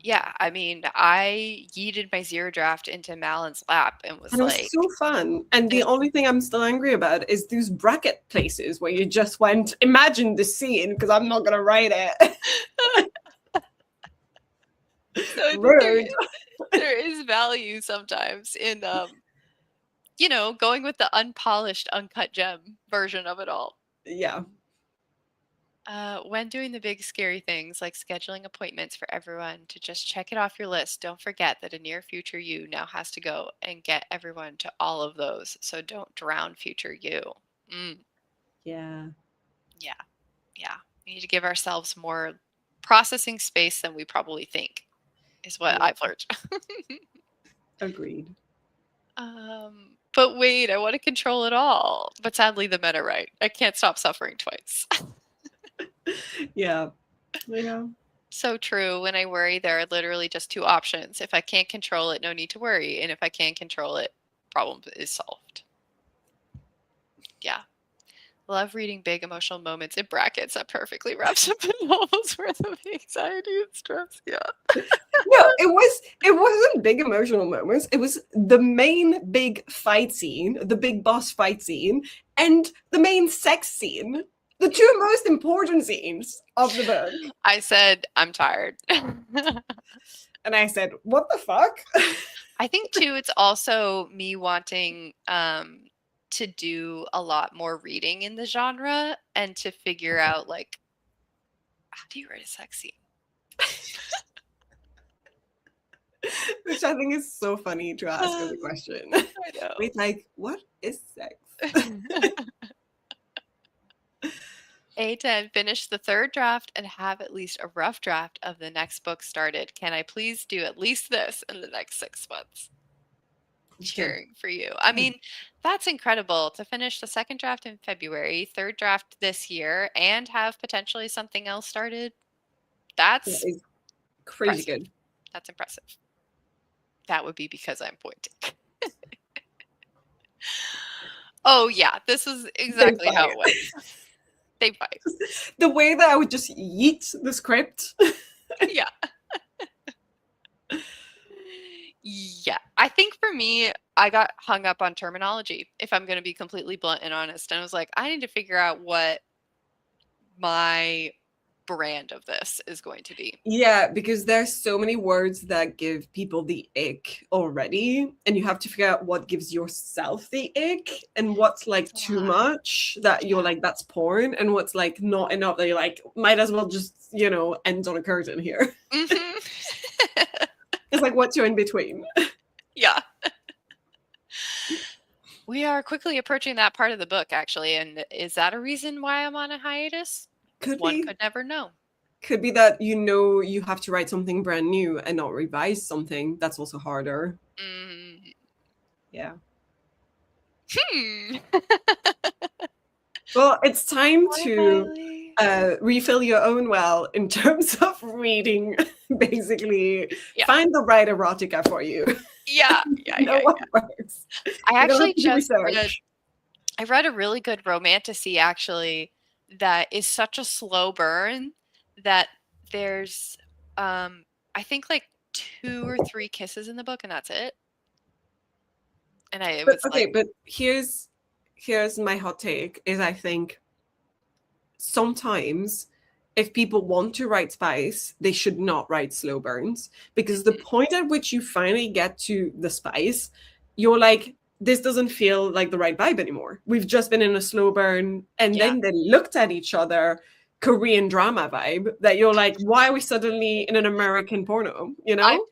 Yeah, I mean, I yeeted my zero draft into Malin's lap and was And it was like, so fun. And the it, only thing I'm still angry about is those bracket places where you just went, imagine the scene, because I'm not going to write it. So I think Rude. there is value sometimes in you know, going with the unpolished, uncut gem version of it all. Yeah. When doing the big scary things like scheduling appointments for everyone to just check it off your list, don't forget that a near future you now has to go and get everyone to all of those. So don't drown future you. Mm, Yeah. yeah, yeah. We need to give ourselves more processing space than we probably think, is what Yeah. I've learned. Agreed. But wait, I want to control it all. But sadly, the men are right. I can't stop suffering twice. Yeah. Yeah. So true. When I worry, there are literally just two options. If I can't control it, no need to worry. And if I can control it, problem is solved. Yeah. Love reading big emotional moments in brackets. That perfectly wraps up a novel's worth of anxiety and stress. Yeah. No, it wasn't big emotional moments. It was the main big fight scene, the big boss fight scene, and the main sex scene. The two most important scenes of the book. I said, I'm tired. And I said, "What the fuck?" I think too, it's also me wanting to do a lot more reading in the genre and to figure out like how do you write a sex scene? Which I think is so funny to ask as a question. I know. Wait, like, what is sex? A10, finish the third draft and have at least a rough draft of the next book started. Can I please do at least this in the next 6 months? Good. Cheering for you. I mean, that's incredible to finish the second draft in February, third draft this year, and have potentially something else started. That That's is crazy impressive. good. That's impressive. That would be because I'm pointing. Oh, yeah, this is They exactly how fight. it went. They fight. The way that I would just yeet the script. Yeah. Yeah. I think for me, I got hung up on terminology, if I'm going to be completely blunt and honest. And I was like, I need to figure out what my brand of this is going to be. Yeah, because there's so many words that give people the ick already, and you have to figure out what gives yourself the ick and what's like It's a too lot. much that you're Yeah. like, that's porn, and what's like not enough that you're like, might as well just, end on a curtain here. Hmm. It's like, what's your in between? Yeah. We are quickly approaching that part of the book, actually. And is that a reason why I'm on a hiatus? Could One be. could never know. Could be that you have to write something brand new and not revise something. That's also harder. Mm. Yeah. Hmm. Well, it's time Bye, to Miley. refill your own well in terms of reading. Basically, Yeah. find the right erotica for you. Yeah. Yeah. Know Yeah. what works. I You're gonna have actually to do just read research. I read a really good romantasy actually that is such a slow burn that there's I think like 2 or 3 kisses in the book and that's it. And it But was okay, like, but here's my hot take is I think sometimes if people want to write spice, they should not write slow burns because the mhm, point at which you finally get to the spice, you're like, this doesn't feel like the right vibe anymore. We've just been in a slow burn, and yeah. then they looked at each other, Korean drama vibe, that you're like, why are we suddenly in an American porno? You know?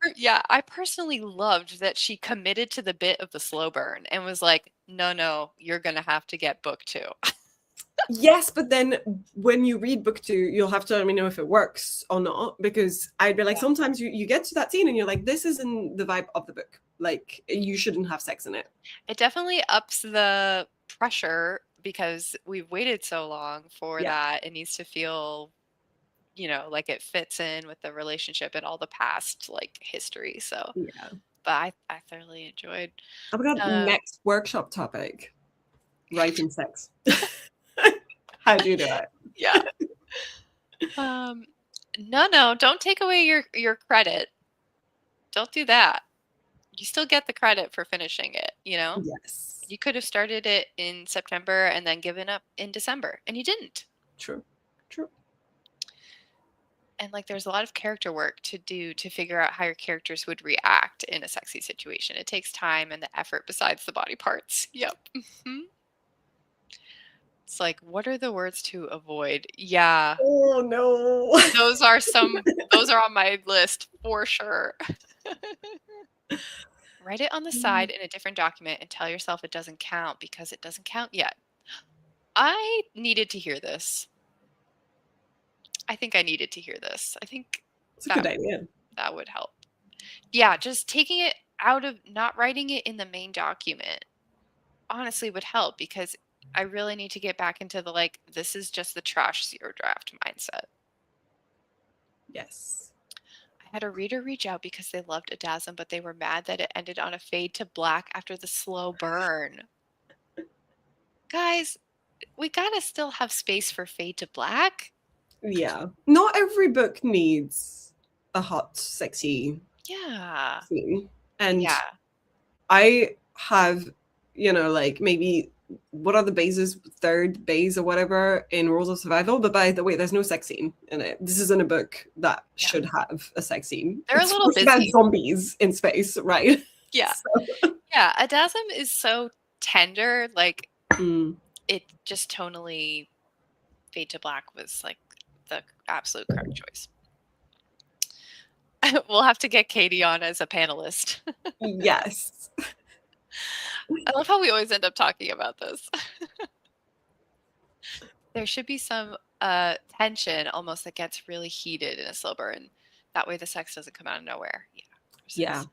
I personally loved that she committed to the bit of the slow burn and was like, "No, no, you're gonna have to get book 2." Yes, but then when you read book two, you'll have to let me know if it works or not. Because I'd be like, Yeah. sometimes you get to that scene and you're like, this isn't the vibe of the book. Like, you shouldn't have sex in it. It definitely ups the pressure because we've waited so long for Yeah. that. It needs to feel, you know, like it fits in with the relationship and all the past like history. So, Yeah. but I thoroughly enjoyed. Oh my God, Um, next workshop topic, writing sex. How do you do it? yeah. Um, no, no, don't take away your credit. Don't do that. You still get the credit for finishing it, you know? Yes. You could have started it in September and then given up in December, and you didn't. True. True. And like there's a lot of character work to do to figure out how your characters would react in a sexy situation. It takes time and the effort besides the body parts. Yep. Mhm. It's like, what are the words to avoid? Yeah. Oh no. Those are on my list for sure. Write it on the side in a different document and tell yourself it doesn't count because it doesn't count yet. I needed to hear this. I think I needed to hear this. I think It's a good that idea. that would help. Yeah, just taking it out of not writing it in the main document honestly would help because I really need to get back into the like, this is just the trash zero draft mindset. Yes. I had a reader reach out because they loved Adasm, but they were mad that it ended on a fade to black after the slow burn. Guys, we gotta still have space for fade to black. Yeah. Not every book needs a hot, sexy Yeah. scene. And Yeah. I have, like maybe what are the bases, third base or whatever in Rules of Survival. But by the way, there's no sex scene in it. This isn't a book that Yeah. should have a sex scene. They're a It's little supposed to about busy. zombies in space, right? Yeah. So, Yeah. Adasm is so tender. Like, mm, it just tonally, fade to black was like the absolute correct choice. We'll have to get Katie on as a panelist. yes. I love how we always end up talking about this. There should be some tension almost that gets really heated in a slow burn. That way the sex doesn't come out of nowhere. Yeah, Yeah.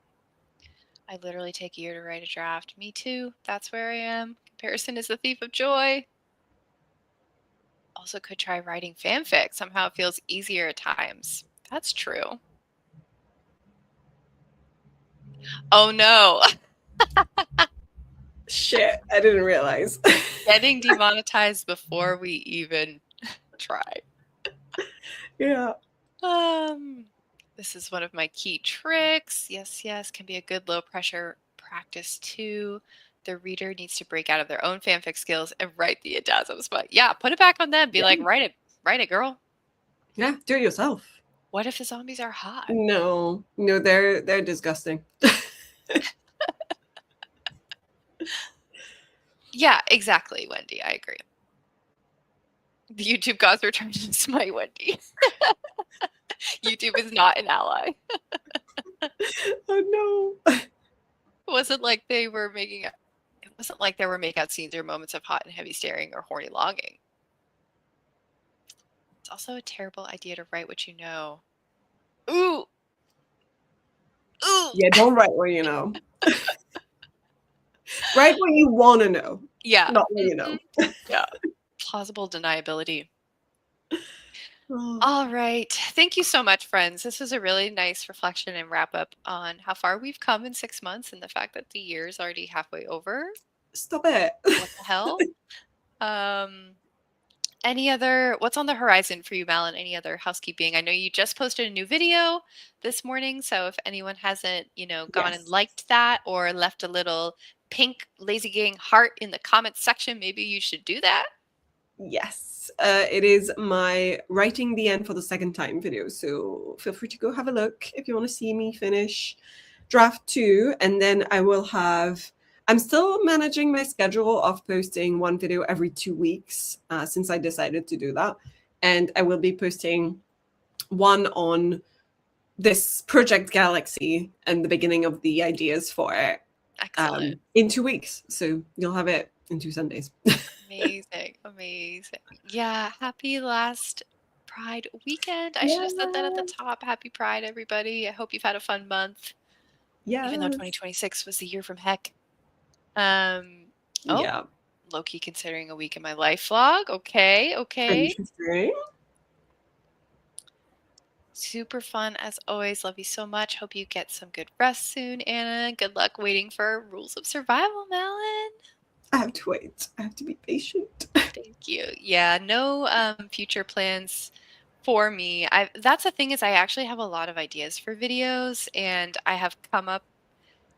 I literally take a year to write a draft. Me too. That's where I am. Comparison is the thief of joy. Also could try writing fanfic. Somehow it feels easier at times. That's true. Oh no. Shit. I didn't realize. Getting demonetized before we even try. Yeah. This is one of my key tricks. Yes, yes, can be a good low pressure practice too. The reader needs to break out of their own fanfic skills and write the adasms. But yeah, put it back on them. Be Yeah. like, write it, girl. Yeah. Do it yourself. What if the zombies are hot? No. No, they're disgusting. Yeah, exactly, Wendy. I agree. The YouTube gods return to smite Wendy. YouTube is not an ally. Oh no. It wasn't like they were making it wasn't like there were makeout scenes or moments of hot and heavy staring or horny longing. It's also a terrible idea to write what you know. Ooh. Ooh. Yeah, don't write what you know. Write what you want to know. Yeah. Not what you know. Yeah. Plausible deniability. Oh, All right. Thank you so much, friends. This was a really nice reflection and wrap up on how far we've come in 6 months and the fact that the year is already halfway over. stop it. What the hell? What's on the horizon for you, Malin? Any other housekeeping? I know you just posted a new video this morning, so if anyone hasn't, gone and Yes. liked that or left a little pink lazy gang heart in the comments section, maybe you should do that. Yes. It is my writing the end for the second time video. So feel free to go have a look if you want to see me finish draft 2. And then I'm still managing my schedule of posting one video every 2 weeks since I decided to do that. And I will be posting one on this Project Galaxy and the beginning of the ideas for it Excellent. in 2 weeks. So you'll have it in 2 Sundays. Amazing. Amazing. Yeah. Happy last Pride weekend. I should Yeah. have said that at the top. Happy Pride, everybody. I hope you've had a fun month. Even though Yes. 2026 was the year from heck. Oh, Yeah. low-key considering a week in my life vlog. Okay. Interesting. Super fun as always. Love you so much. Hope you get some good rest soon, Anna. Good luck waiting for Rules of Survival, Malin. I have to wait. I have to be patient. Thank you. Yeah, no future plans for me. That's the thing is I actually have a lot of ideas for videos and I have come up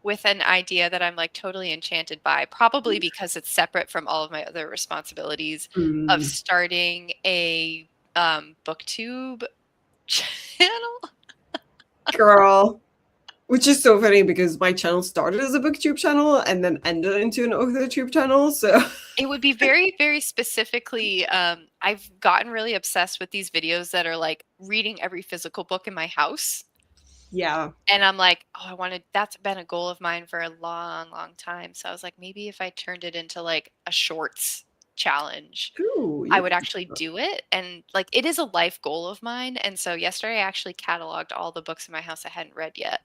with an idea that I'm like totally enchanted by, probably because it's separate from all of my other responsibilities of starting a booktube channel? Girl. Which is so funny because my channel started as a booktube channel and then ended into an authortube channel. So It would be very, very specifically, I've gotten really obsessed with these videos that are like reading every physical book in my house. yeah. And I'm like, oh, I wanted, that's been a goal of mine for a long, long time. So I was like, maybe if I turned it into like a shorts challenge, Ooh, I you would could actually do it. And like, it is a life goal of mine. And so yesterday I actually cataloged all the books in my house I hadn't read yet.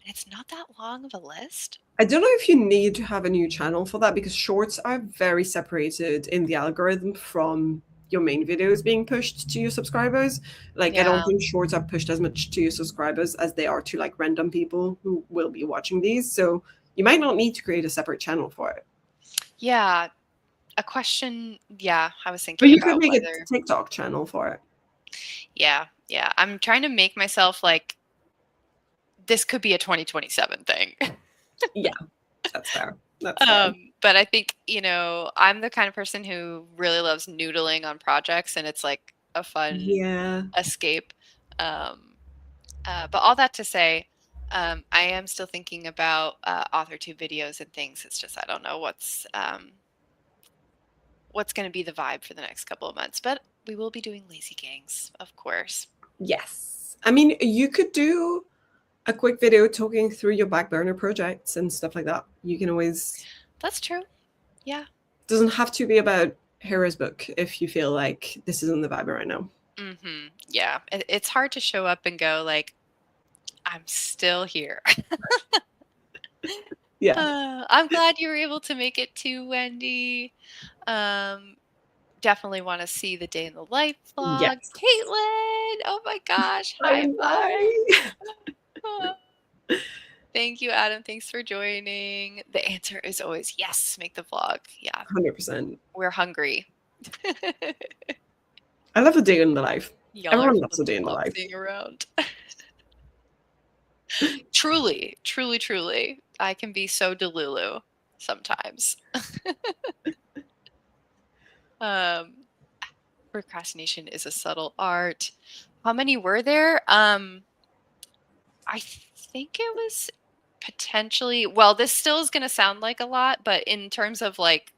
And it's not that long of a list. I don't know if you need to have a new channel for that because shorts are very separated in the algorithm from your main videos being pushed to your subscribers. Like, I don't Yeah. think shorts are pushed as much to your subscribers as they are to like random people who will be watching these. So you might not need to create a separate channel for it. Yeah. A question. Yeah. I was But thinking you could about make a whether, TikTok channel for it. yeah. Yeah. I'm trying to make myself like, this could be a 2027 thing. Yeah, that's fair. That's fair. But I think, I'm the kind of person who really loves noodling on projects and it's like a fun Yeah. escape. Um, but all that to say, I am still thinking about AuthorTube videos and things. It's just I don't know what's going to be the vibe for the next couple of months. But we will be doing Lazy Gangs, of course. Yes. I mean, you could do a quick video talking through your back burner projects and stuff like that. You can always That's true. Yeah. doesn't have to be about Hera's book if you feel like this isn't the vibe right now. Yeah. It's hard to show up and go like, I'm still here. Yeah, I'm glad you were able to make it too, Wendy. Um, Definitely want to see the day in the life vlog. yes. Caitlin, oh my gosh, I high five. know. Oh, thank you, Adam. Thanks for joining. The answer is always yes, make the vlog. Yeah, 100%. we're hungry. I love a day in the life. Y'all are Everyone loves a day in the life. flip-flopsing around. Truly, truly, truly. I can be so delulu sometimes. Um, Procrastination is a subtle art. How many were there? I think it was potentially, well, this still is going to sound like a lot, but in terms of like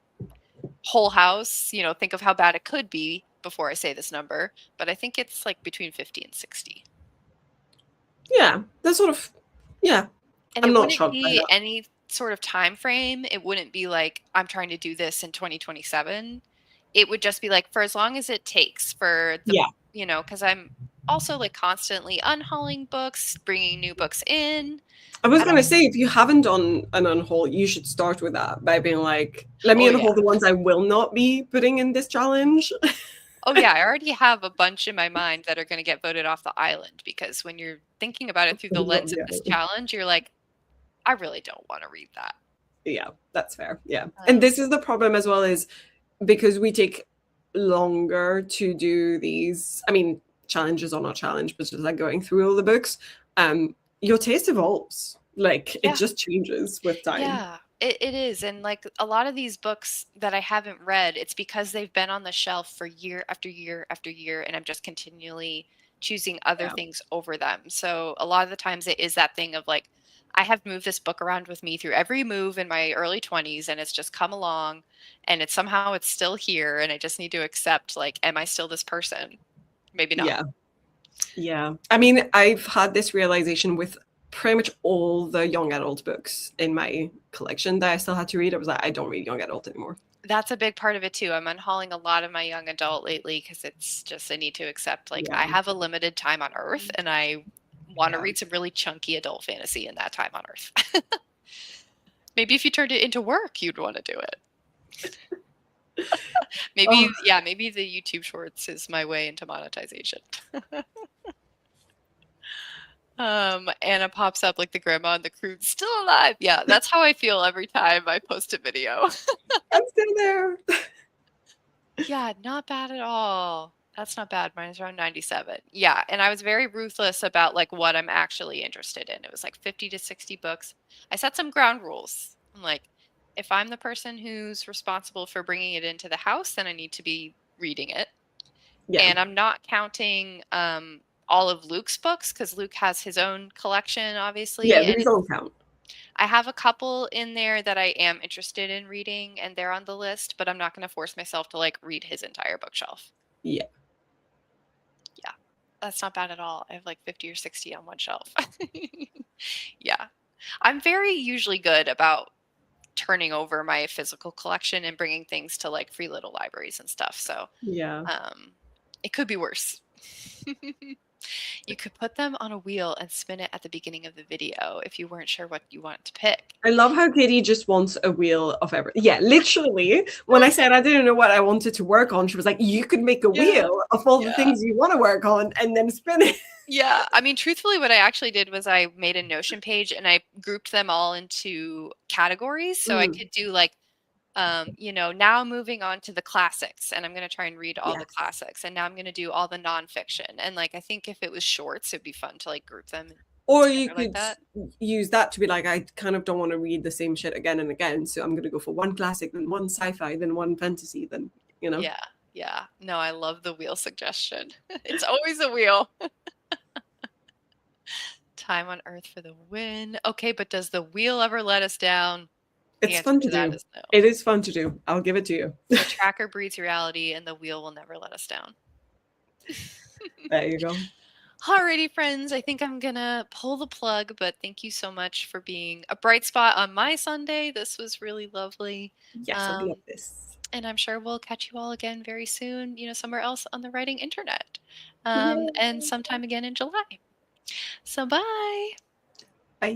whole house, think of how bad it could be before I say this number, but I think it's like between 50 and 60. Yeah, that's sort of, yeah, And I'm it not wouldn't shocked by be that. any sort of time frame. It wouldn't be like I'm trying to do this in 2027. It would just be like for as long as it takes for the, Yeah. because I'm also like constantly unhauling books, bringing new books in. I was I going to don't, say, if you haven't done an unhaul, you should start with that by being like, let me oh yeah. unhaul the ones I will not be putting in this challenge. Oh yeah, I already have a bunch in my mind that are going to get voted off the island because when you're thinking about it through the lens of this Yeah. challenge, you're like, I really don't want to read that. Yeah, that's fair. Yeah. And Um, this is the problem as well is because we take longer to do these, I mean, challenges are not challenge, but just like going through all the books, your taste evolves. Like it yeah, just changes with time. yeah, it is. And like a lot of these books that I haven't read, it's because they've been on the shelf for year after year after year, and I'm just continually choosing other Yeah. things over them. So a lot of the times it is that thing of like, I have moved this book around with me through every move in my early 20s, and it's just come along, and it's still here, and I just need to accept like, am I still this person? Maybe not. Yeah. Yeah. I mean, I've had this realization with pretty much all the young adult books in my collection that I still had to read. I was like, I don't read young adult anymore. That's a big part of it too. I'm unhauling a lot of my young adult lately because it's just I need to accept like Yeah. I have a limited time on Earth and I want to Yeah. read some really chunky adult fantasy in that time on Earth. Maybe if you turned it into work, you'd want to do it. Oh, Maybe the YouTube Shorts is my way into monetization. Anna pops up like the grandma and the crew's still alive. Yeah, that's how I feel every time I post a video. I'm still there. Yeah, not bad at all. That's not bad. Mine's around 97. Yeah, and I was very ruthless about like what I'm actually interested in. It was like 50 to 60 books. I set some ground rules. I'm like, if I'm the person who's responsible for bringing it into the house, then I need to be reading it. Yeah. And I'm not counting all of Luke's books because Luke has his own collection, Yeah, obviously, and these don't count. I have a couple in there that I am interested in reading, and they're on the list, but I'm not going to force myself to like read his entire bookshelf. Yeah. Yeah, that's not bad at all. I have like 50 or 60 on one shelf. Yeah, I'm very usually good about turning over my physical collection and bringing things to like free little libraries and stuff. So Yeah. um, it could be worse. You could put them on a wheel and spin it at the beginning of the video if you weren't sure what you want to pick. I love how Katie just wants a wheel of everything. Yeah, literally, when I said I didn't know what I wanted to work on, she was like, you could make a Yeah. wheel of all the Yeah. things you want to work on and then spin it. Yeah. I mean, truthfully, what I actually did was I made a Notion page and I grouped them all into categories. So I Mm, could do like, now moving on to the classics, and I'm going to try and read all the yes. classics. And now I'm going to do all the nonfiction. And like, I think if it was shorts, it'd be fun to like group them Or you together like could that. use that to be like, I kind of don't want to read the same shit again and again. So I'm going to go for one classic, then one sci-fi, then one fantasy, then, you know. Yeah. Yeah. No, I love the wheel suggestion. It's always a wheel. Time on Earth for the win. Okay, but does the wheel ever let us down? The It's answer fun to to that do. is no. It is fun to do. I'll give it to you. The tracker breeds reality, and the wheel will never let us down. There you go. Alrighty, friends. I think I'm gonna pull the plug, but thank you so much for being a bright spot on my Sunday. This was really lovely. Yes, I Um, love this. and I'm sure we'll catch you all again very soon, somewhere else on the writing internet. And Yay. sometime again in July. So bye. Bye.